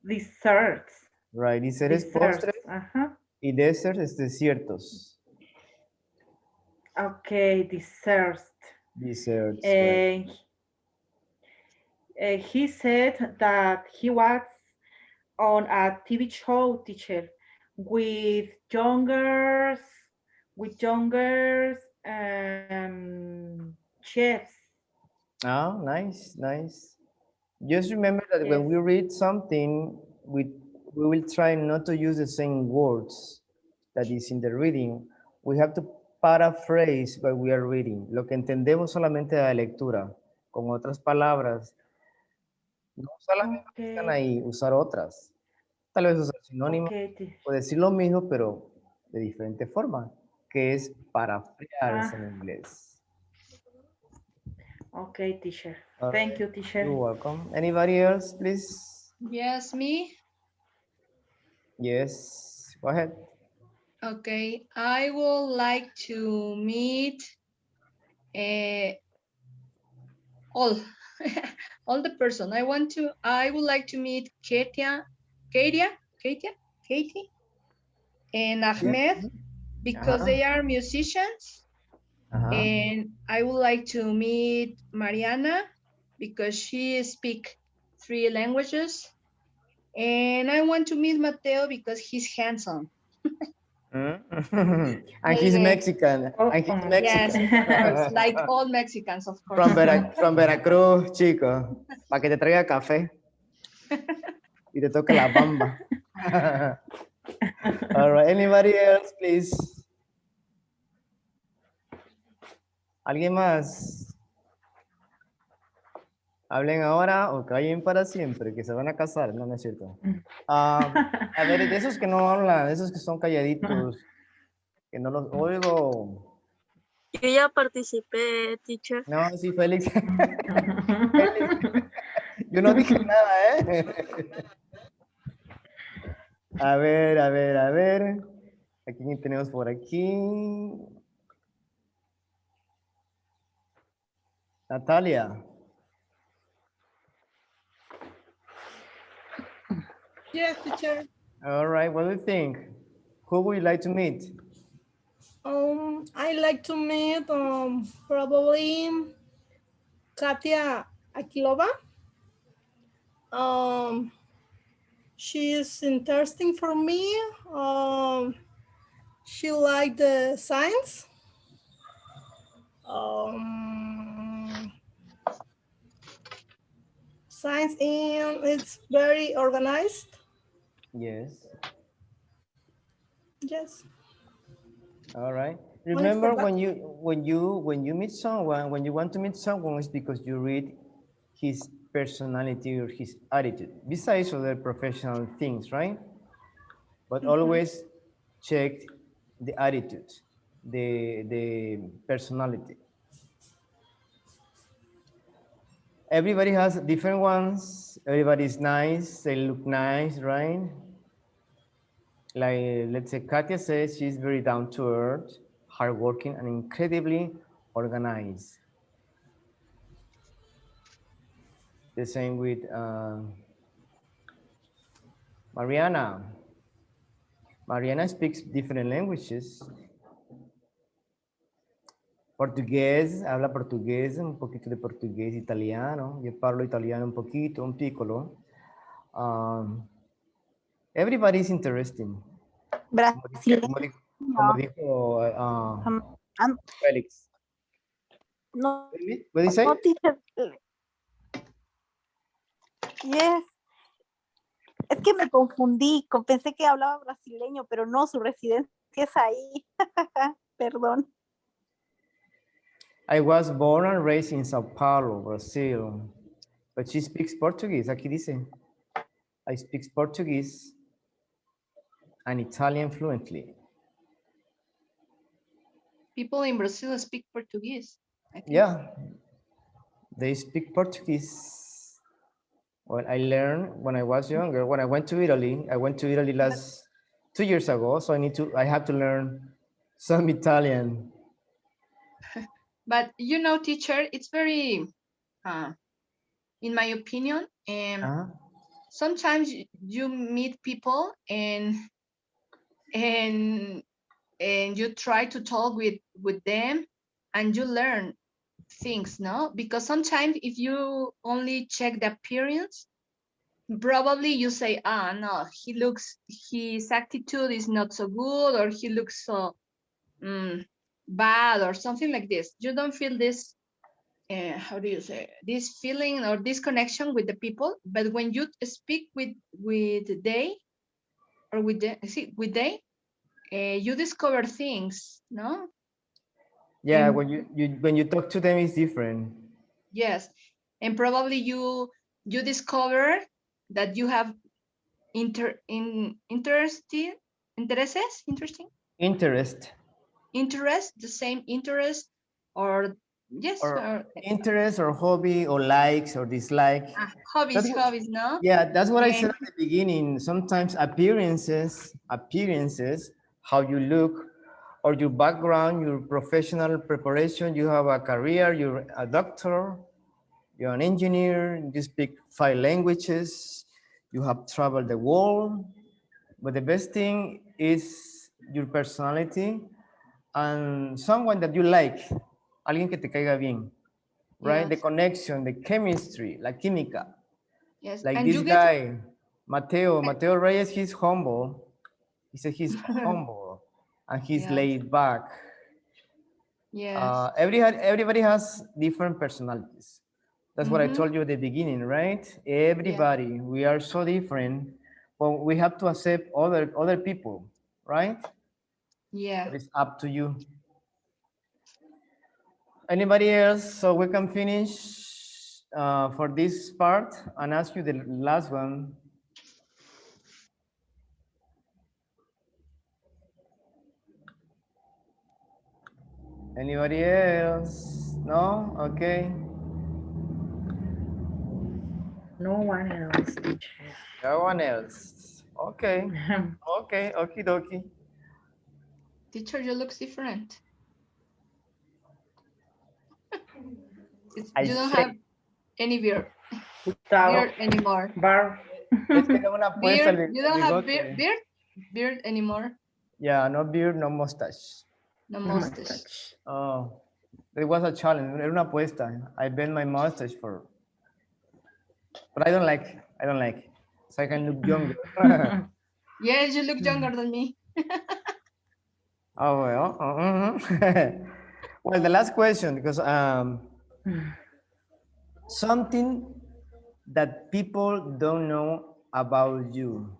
desserts. Right, dessert es postre y desert es desiertos. Okay, desserts. Desserts, And he said that he was on a TV show, teacher, with younger chefs. Oh, nice, nice. Just remember that when we read something, we will try not to use the same words that is in the reading. We have to paraphrase what we are reading. Lo que entendemos solamente de la lectura. Con otras palabras, No usar las mismas que están ahí, usar otras. Tal vez usar sinónimos o decir lo mismo, pero de diferente forma, que es parafrasearse en inglés. Okay, teacher. All Thank right. you, teacher. You're welcome. Anybody else, please? Yes, me. Yes, go ahead. Okay, I would like to meet all all the person. I would like to meet Katie, and Ahmed because they are musicians. And I would like to meet Mariana because she speaks 3 languages. And I want to meet Mateo because he's handsome. And he's Mexican. And he's Mexican. Yes, of course, like all Mexicans, of course. From Veracruz, chico. Para que te traiga café. Y te toque la bamba. All right, anybody else, please? ¿Alguien más? Hablen ahora o callen para siempre, que se van a casar, no, no es cierto. A ver, de esos que no hablan, de esos que son calladitos, que no los oigo. Yo ya participé, teacher. No, sí, Félix. Félix. Yo no dije nada, ¿eh? A ver, a ver, a ver. ¿A quién tenemos por aquí? Natalia. Yes, teacher. All right, what do you think? Who would you like to meet? I like to meet probably Katia Akilova. She is interesting for me. She liked the science. Science, and it's very organized. Yes. Yes. All right. Remember when you meet someone, when you want to meet someone, it's because you read his personality or his attitude, besides other professional things, right? But always check the attitude, the personality. Everybody has different ones. Everybody's nice. They look nice, right? Like, let's say Katia says she's very down to earth, hardworking, and incredibly organized. The same with Mariana. Mariana speaks different languages. Portugués, habla portugués, un poquito de portugués, italiano. Yo parlo italiano un poquito, un piccolo. Everybody is interesting. Brasileño. Como dijo Félix. No. What did you say? No, teacher. Yes. Es que me confundí, pensé que hablaba brasileño, pero no, su residencia es ahí. Perdón. I was born and raised in Sao Paulo, Brazil. But she speaks Portuguese. Aquí dice, I speak Portuguese and Italian fluently. People in Brazil speak Portuguese. Yeah, they speak Portuguese. Well, I learned when I was younger. When I went to Italy, last 2 years ago, so I have to learn some Italian. But you know, teacher, it's very, in my opinion, sometimes you meet people and you try to talk with them and you learn things, no? Because sometimes if you only check the appearance, probably you say, no, his attitude is not so good, or he looks so bad, or something like this. You don't feel this, how do you say, this feeling or this connection with the people. But when you speak with they, or with they, you discover things, no? Yeah, when you talk to them, it's different. Yes, and probably you you discover that you have interesting, interest, the same interest, or yes, or interest or hobby or likes or dislike. hobbies, no? Yeah, that's what I said And at the beginning. Sometimes appearances, how you look, or your background, your professional preparation, you have a career, you're a doctor, you're an engineer, you speak 5 languages, you have traveled the world, but the best thing is your personality and someone that you like, alguien que te caiga bien, right? The yes, connection, the chemistry, la química. yes, Like and this you get guy, Mateo Reyes, he's humble. He said he's humble and he's yes, laid back. yes. Everybody has different personalities. That's what I Mm-hmm. told you at the beginning, right? Yeah. Everybody, we are so different, but we have to accept other people, right? Yeah. But it's up to you. Anybody else? So we can finish for this part and ask you the last one. Anybody else? No? Okay. No one else, teacher. No one else. Okay. Okay, okie dokie. Teacher, you look different. I You don't say. have any beard Without anymore. bar. Es que tengo una puesta Beard, you don't have bigote. beard anymore. Yeah, no beard, no mustache. No mustache. Oh, it was a challenge. Era una apuesta. I bent my mustache for, but I don't like. So I can look younger. Yes, you look younger than me. Oh well. Well, the last question, because something that people don't know about you.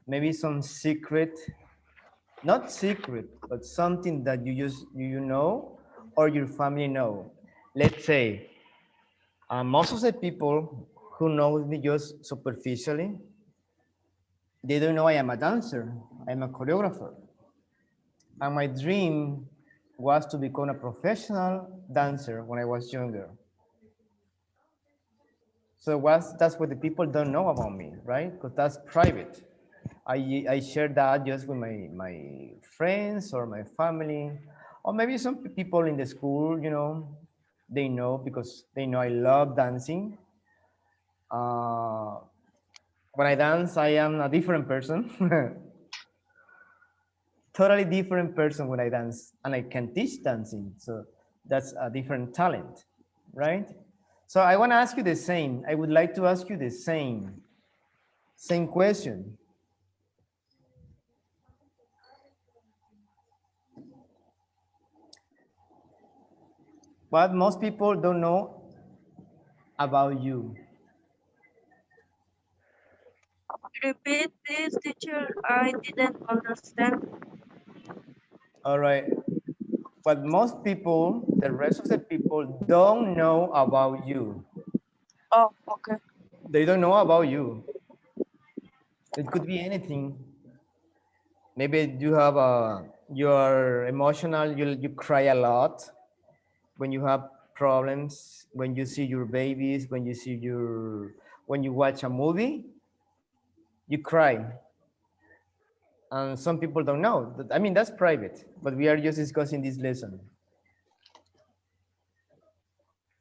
Maybe some secret, not secret, but something that you know or your family know. Let's say most of the people who know me just superficially, they don't know I am a dancer, I'm a choreographer. And my dream was to become a professional dancer when I was younger. So that's what the people don't know about me, right? Because that's private. I share that just with my friends or my family, or maybe some people in the school, they know because they know I love dancing. When I dance, I am a different person. Totally different person when I dance, and I can teach dancing. So that's a different talent, right? So I want to ask you the same. I would like to ask you the same question. What most people don't know about you. Repeat this, teacher. I didn't understand. All right. What most people, the rest of the people, don't know about you. Oh, okay. They don't know about you. It could be anything. Maybe you have you're emotional, you cry a lot when you have problems, when you see your babies, when you watch a movie, you cry. And some people don't know. I mean, that's private, but we are just discussing this lesson.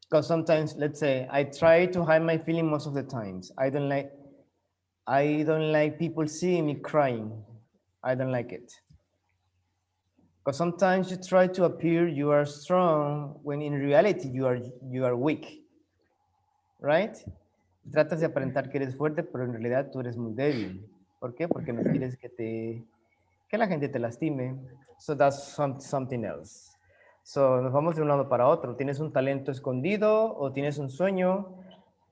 Because sometimes, let's say, I try to hide my feeling most of the times. I don't like people seeing me crying. I don't like it. Because sometimes you try to appear you are strong when in reality you are weak. Right? Tratas de aparentar que eres fuerte, pero en realidad tú eres muy débil. ¿Por qué? Porque no quieres que la gente te lastime. So that's something else. So nos vamos de un lado para otro. ¿Tienes un talento escondido o tienes un sueño?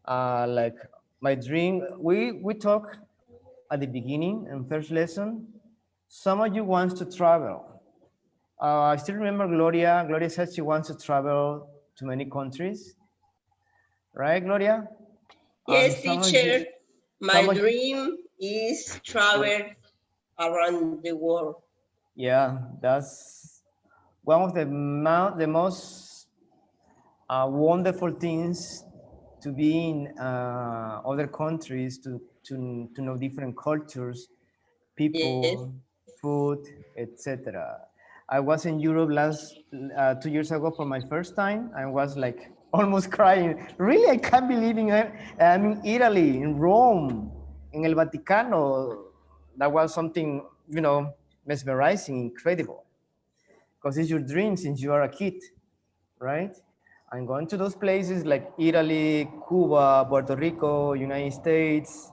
Like my dream, we talk at the beginning in first lesson. Some of you wants to travel. I still remember Gloria. Gloria said she wants to travel to many countries. Right, Gloria? Yes, Some of teacher. you, My dream is travel around the world. yeah, that's one of the most wonderful things to be in other countries, to know different cultures, people, food, etc. I was in Europe 2 years ago for my first time. I was like almost crying. Really, I can't believe I'm in Italy, in Rome, in El Vaticano. That was something, mesmerizing, incredible. Because it's your dream since you are a kid, right? I'm going to those places like Italy, Cuba, Puerto Rico, United States.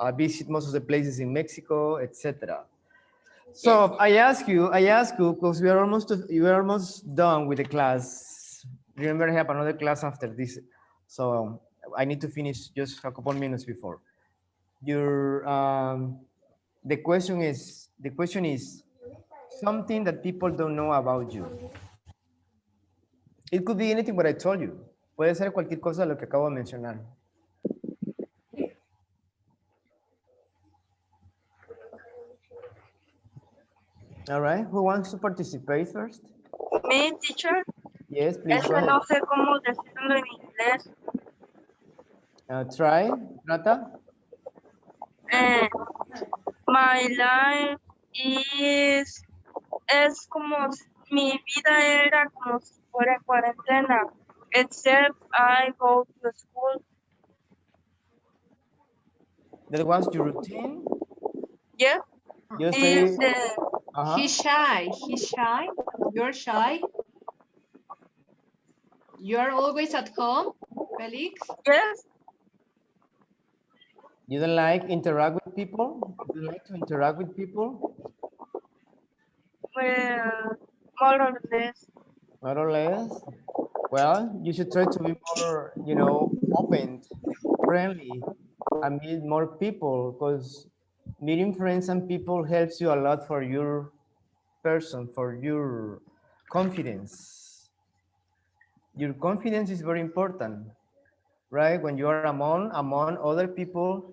I visit most of the places in Mexico, etc. So I ask you, because you are almost done with the class. Remember, I have another class after this, so I need to finish just a couple minutes before. The question is something that people don't know about you. It could be anything what I told you. Puede ser cualquier cosa de lo que acabo de mencionar. All right, who wants to participate first? Me, teacher. Yes, please Es go que ahead. no sé cómo decirlo en inglés. Try, Nata. My life es como mi vida era como si fuera en cuarentena, except I go to school. That was your routine? Yeah. You stay. He's shy. He's shy. You're shy. You're always at home, Felix? Yes. You don't like interact with people? You like to interact with people? More or less. More or less? Well, you should try to be more, open, friendly, and meet more people, because meeting friends and people helps you a lot for your person, for your confidence. Your confidence is very important, right? When you are among other people,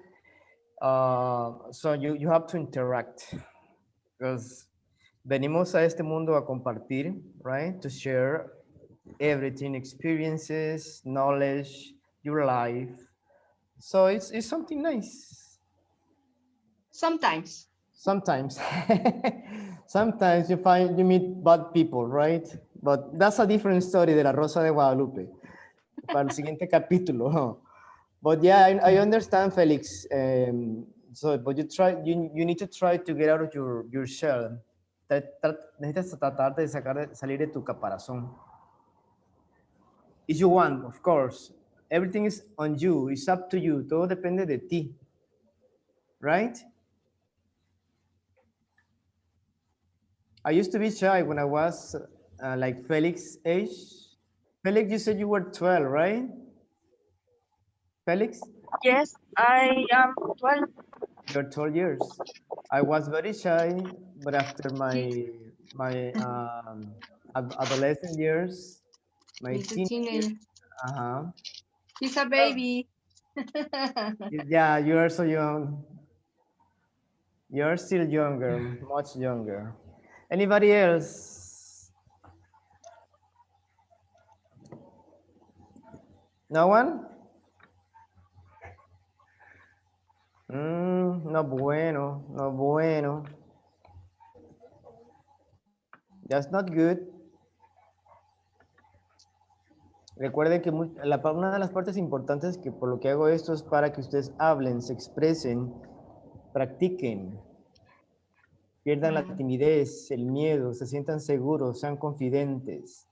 so you have to interact, because venimos a este mundo a compartir, right? To share everything, experiences, knowledge, your life. So it's something nice. Sometimes. Sometimes. Sometimes you meet bad people, right? But that's a different story de la Rosa de Guadalupe. Para el siguiente capítulo. But yeah, I understand, Felix. But you need to try to get out of your shell. Necesitas tratar de salir de tu caparazón. If you want, of course. Everything is on you. It's up to you. Todo depende de ti. Right? I used to be shy when I was like Felix's age. Felix, you said you were 12, right? Felix? Yes, I am 12. You're 12 years. I was very shy, but after my adolescent years, my He's a teen years, teenager. He's a baby. yeah, you are so young. You're still younger, much younger. Anybody else? No one? No bueno, no bueno. That's not good. Recuerden que una de las partes importantes que por lo que hago esto es para que ustedes hablen, se expresen, practiquen, pierdan la timidez, el miedo, se sientan seguros, sean confidentes,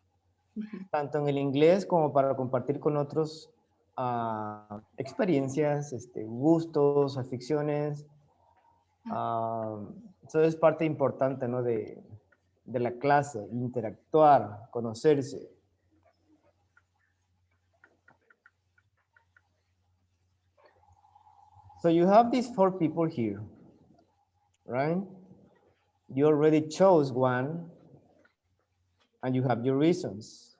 tanto en el inglés como para compartir con otros experiencias, gustos, aficiones. Eso es parte importante, ¿no? de la clase, interactuar, conocerse. So you have these 4 people here, right? You already chose one, and you have your reasons.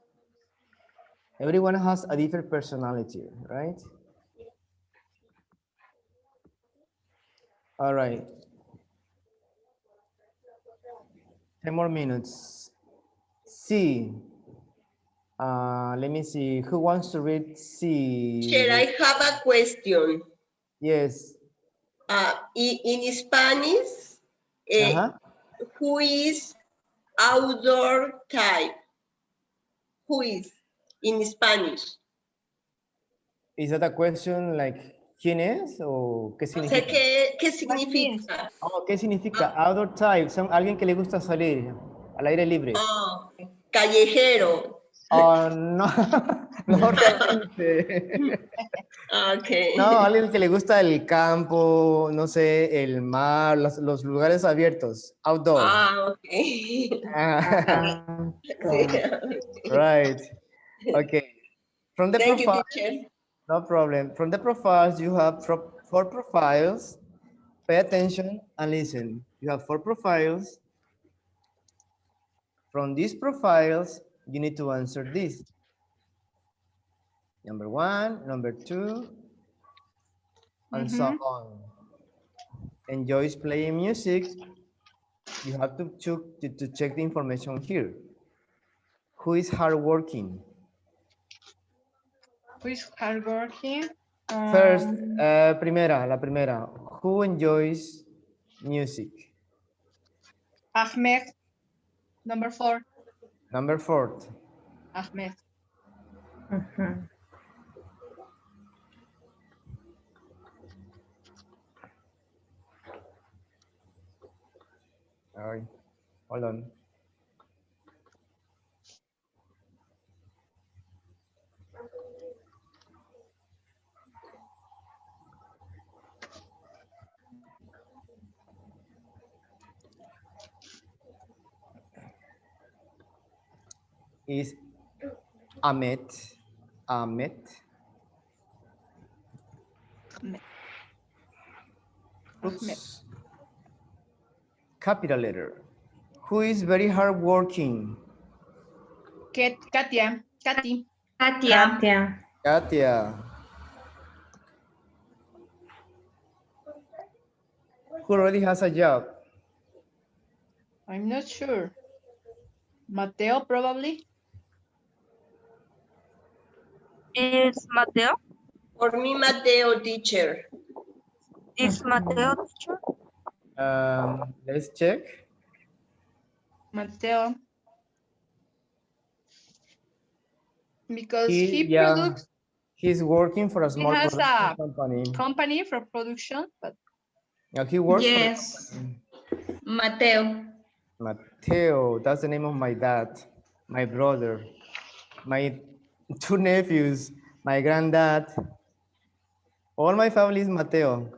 Everyone has a different personality, right? All right. 10 more minutes. C. Let me see. Who wants to read C? Chair, I have a question. Yes. In Spanish, who is outdoor type? Who is in Spanish? Is that a question like quién es o qué No sé significa? qué significa. Oh, ¿qué significa? Outdoor type. Son alguien que le gusta salir al aire libre. Oh, callejero. Oh, no, no realmente. Okay. No, alguien que le gusta el campo, no sé, el mar, los lugares abiertos, outdoor. Okay. Right. Okay. From the Thank you, profile, teacher. no problem. From the profiles, you have 4 profiles. Pay attention and listen. You have 4 profiles. From these profiles, you need to answer this. Number 1, number 2, and so on. Enjoys playing music. You have to check the information here. Who is hardworking? Who is hardworking? First, la primera. Who enjoys music? Ahmed, number 4. Number 4. Ahmed. All right, hold on. Is Ahmed. Oops. Capital letter. Who is very hardworking? Katia. Katia. Who already has a job? I'm not sure. Mateo, probably. Is Mateo? For me, Mateo, teacher. Is Mateo teacher? Let's check. Mateo. Because he products. He's working for a He small has a company for production, but he works Yes. for Mateo. Mateo. That's the name of my dad, my brother, my 2 nephews, my granddad. All my family is Mateo.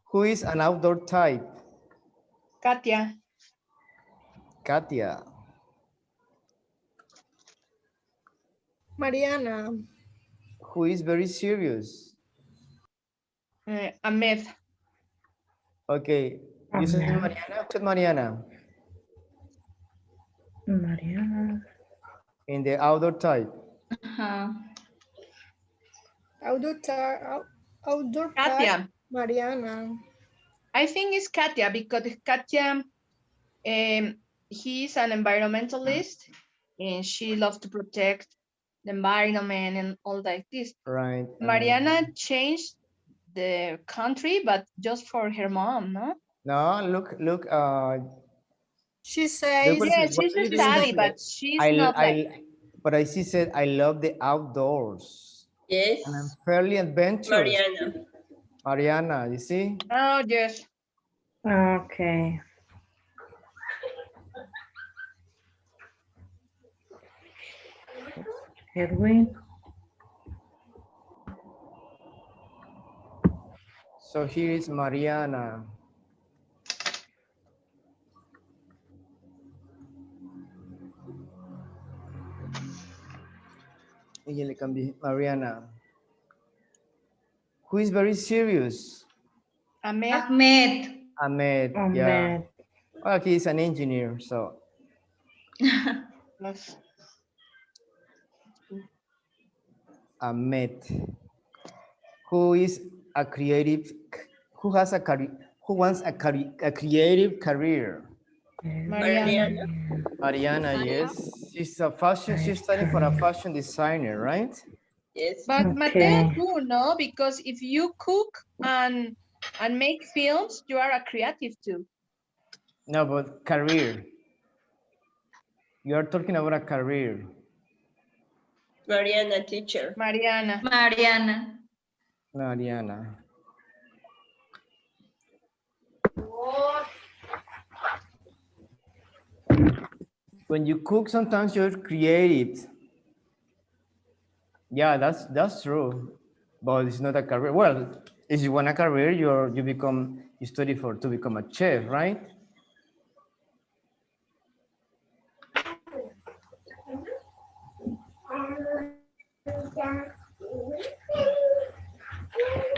Who is an outdoor type? Katia. Mariana. Who is very serious? Ahmed. Okay, you said Mariana. Mariana. In the outdoor type. Outdoor Katia. type, Mariana. I think it's Katia because Katia, he's an environmentalist and she loves to protect the environment and all like this. Right. Mariana changed the country, but just for her mom, no? No, look. She says, yeah, she's a study, but she's not like. But she said, I love the outdoors. Yes. And I'm fairly adventurous. Mariana, you see? Oh, yes. Okay. Edwin. So here is Mariana. Y le cambié Mariana. Who is very serious? Ahmed. Yeah. Well, he's an engineer, so. Ahmed. Who is a creative Who has a career? Who wants a creative career? Mariana. Mariana, yes. She's a fashion. She's studying for a fashion designer, right? Yes. But Mateo too, no? Because if you cook and make films, you are a creative too. No, but career. You are talking about a career. Mariana, teacher. Mariana. Mariana. Mariana. When you cook, sometimes you're creative. Yeah, that's true, but it's not a career. Well, if you want a career, you study to become a chef, right?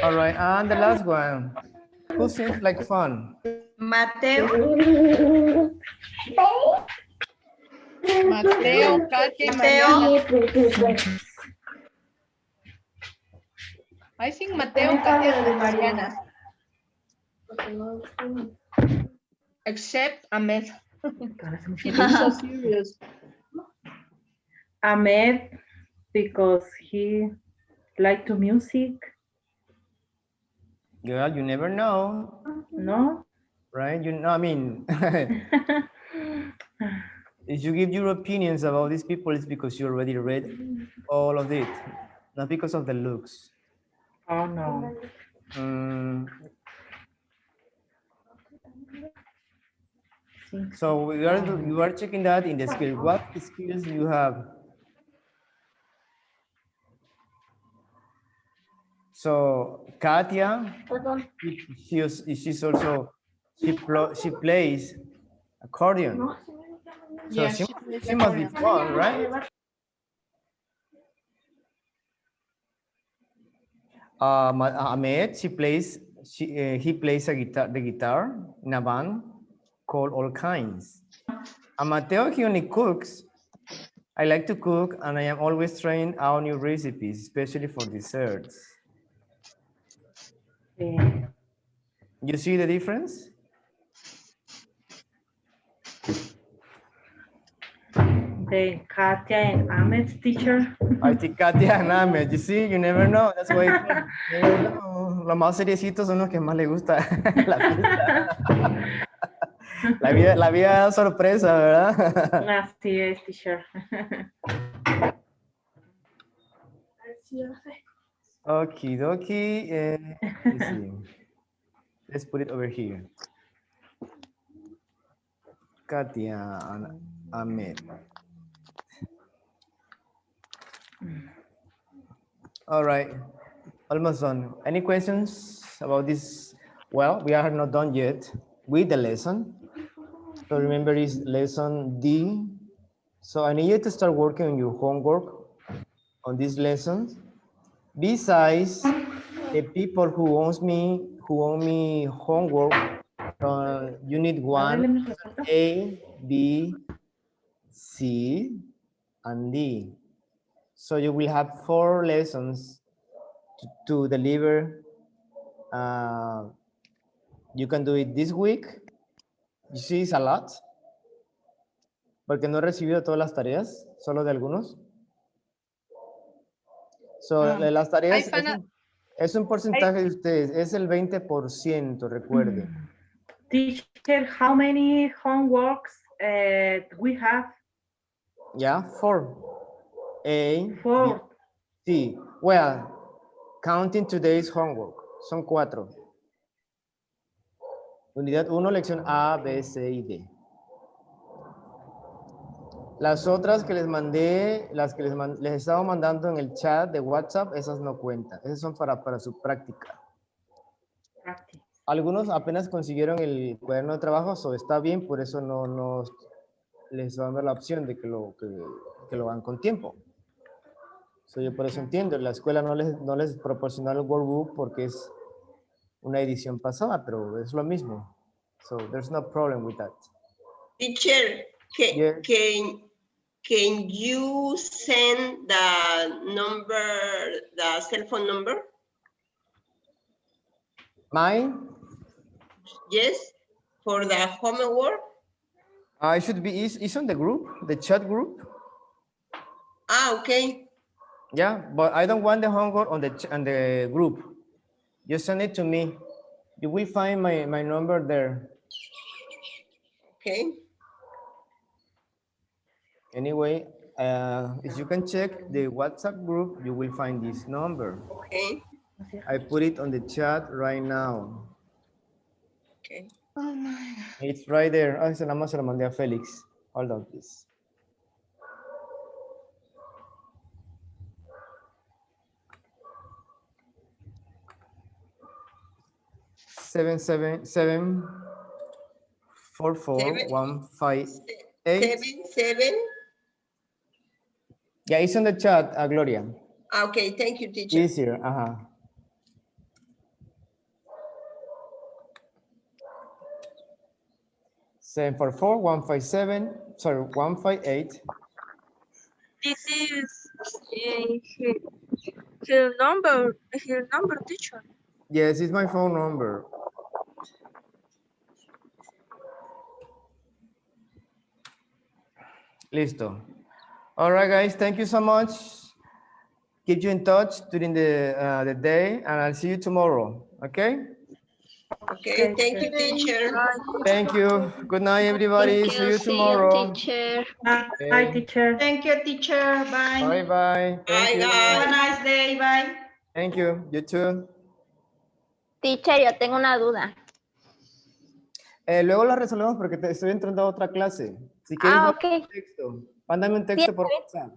All right, and the last one. Who seems like fun? Mateo. Mateo, Katia, y Mariana. I think Mateo, Katia, and Mariana. Except Ahmed. He looks so serious. Ahmed, because he like to music. Girl, you never know. No? Right? You know, I mean, if you give your opinions about these people, it's because you already read all of it, not because of the looks. Oh, no. So you are checking that in the skill. What skills you have? So Katia, she plays accordion. So Yes, she must be fun, right? Ahmed, he plays the guitar in a band called All Kinds. And Mateo, he only cooks. I like to cook, and I am always trying out new recipes, especially for desserts. Yeah. You see the difference? The Katia and Ahmed's teacher. I think Katia and Ahmed, you see, you never know. That's why los más seriecitos son los que más les gusta la fiesta. La vida da sorpresa, ¿verdad? Así es, teacher. Okie dokie. Let's see. Let's put it over here. Katia and Ahmed. All right, almost done. Any questions about this? Well, we are not done yet with the lesson. So remember, it's lesson D. So I need you to start working on your homework on this lesson. Besides the people who owe me homework, you need one A, B, C, and D. So you will have 4 lessons to deliver. You can do it this week. You see, it's a lot. Porque no he recibido todas las tareas, solo de algunos. So, las tareas es un porcentaje de ustedes, es el 20%, recuerden. Teacher, how many homeworks we have? Yeah, 4. A, 4. C. Well, counting today's homework, son 4. Unidad 1, lección A, B, C y D. Las otras que les mandé, las que les estaba mandando en el chat de WhatsApp, esas no cuentan. Esas son para su práctica. Algunos apenas consiguieron el cuaderno de trabajo, so está bien, por eso no les dando la opción de que lo hagan con tiempo. So yo por eso entiendo, la escuela no les proporcionó el workbook porque es una edición pasada, pero es lo mismo. So there's no problem with that. Teacher, can you send the cell phone number? Mine? Yes, for the homework. It should be, is on the group, the chat group. Ah, okay. Yeah, but I don't want the homework on the group. Just send it to me. You will find my number there. Okay. Anyway, if you can check the WhatsApp group, you will find this number. Okay. I put it on the chat right now. Okay. Oh my God. It's right there. Ah, se la mandé a Félix. Hold on, please. Seven 44158. 7. Yeah, it's on the chat, Gloria. Okay, thank you, teacher. Easier. 744-157, sorry, 158. This is his number, teacher. Yes, it's my phone number. Listo. All right, guys, thank you so much. Keep you in touch during the day, and I'll see you tomorrow, okay? Okay, thank you, teacher. Thank you. Good night, everybody. See you tomorrow. Teacher. Bye, teacher. Thank you, teacher. Bye. Bye-bye. Thank you. Have a nice day. Bye. Thank you. You too. Teacher, yo tengo una duda. Luego la resolvemos porque estoy entrando a otra clase. Si quieres, Ok. texto. Mándame un texto por WhatsApp.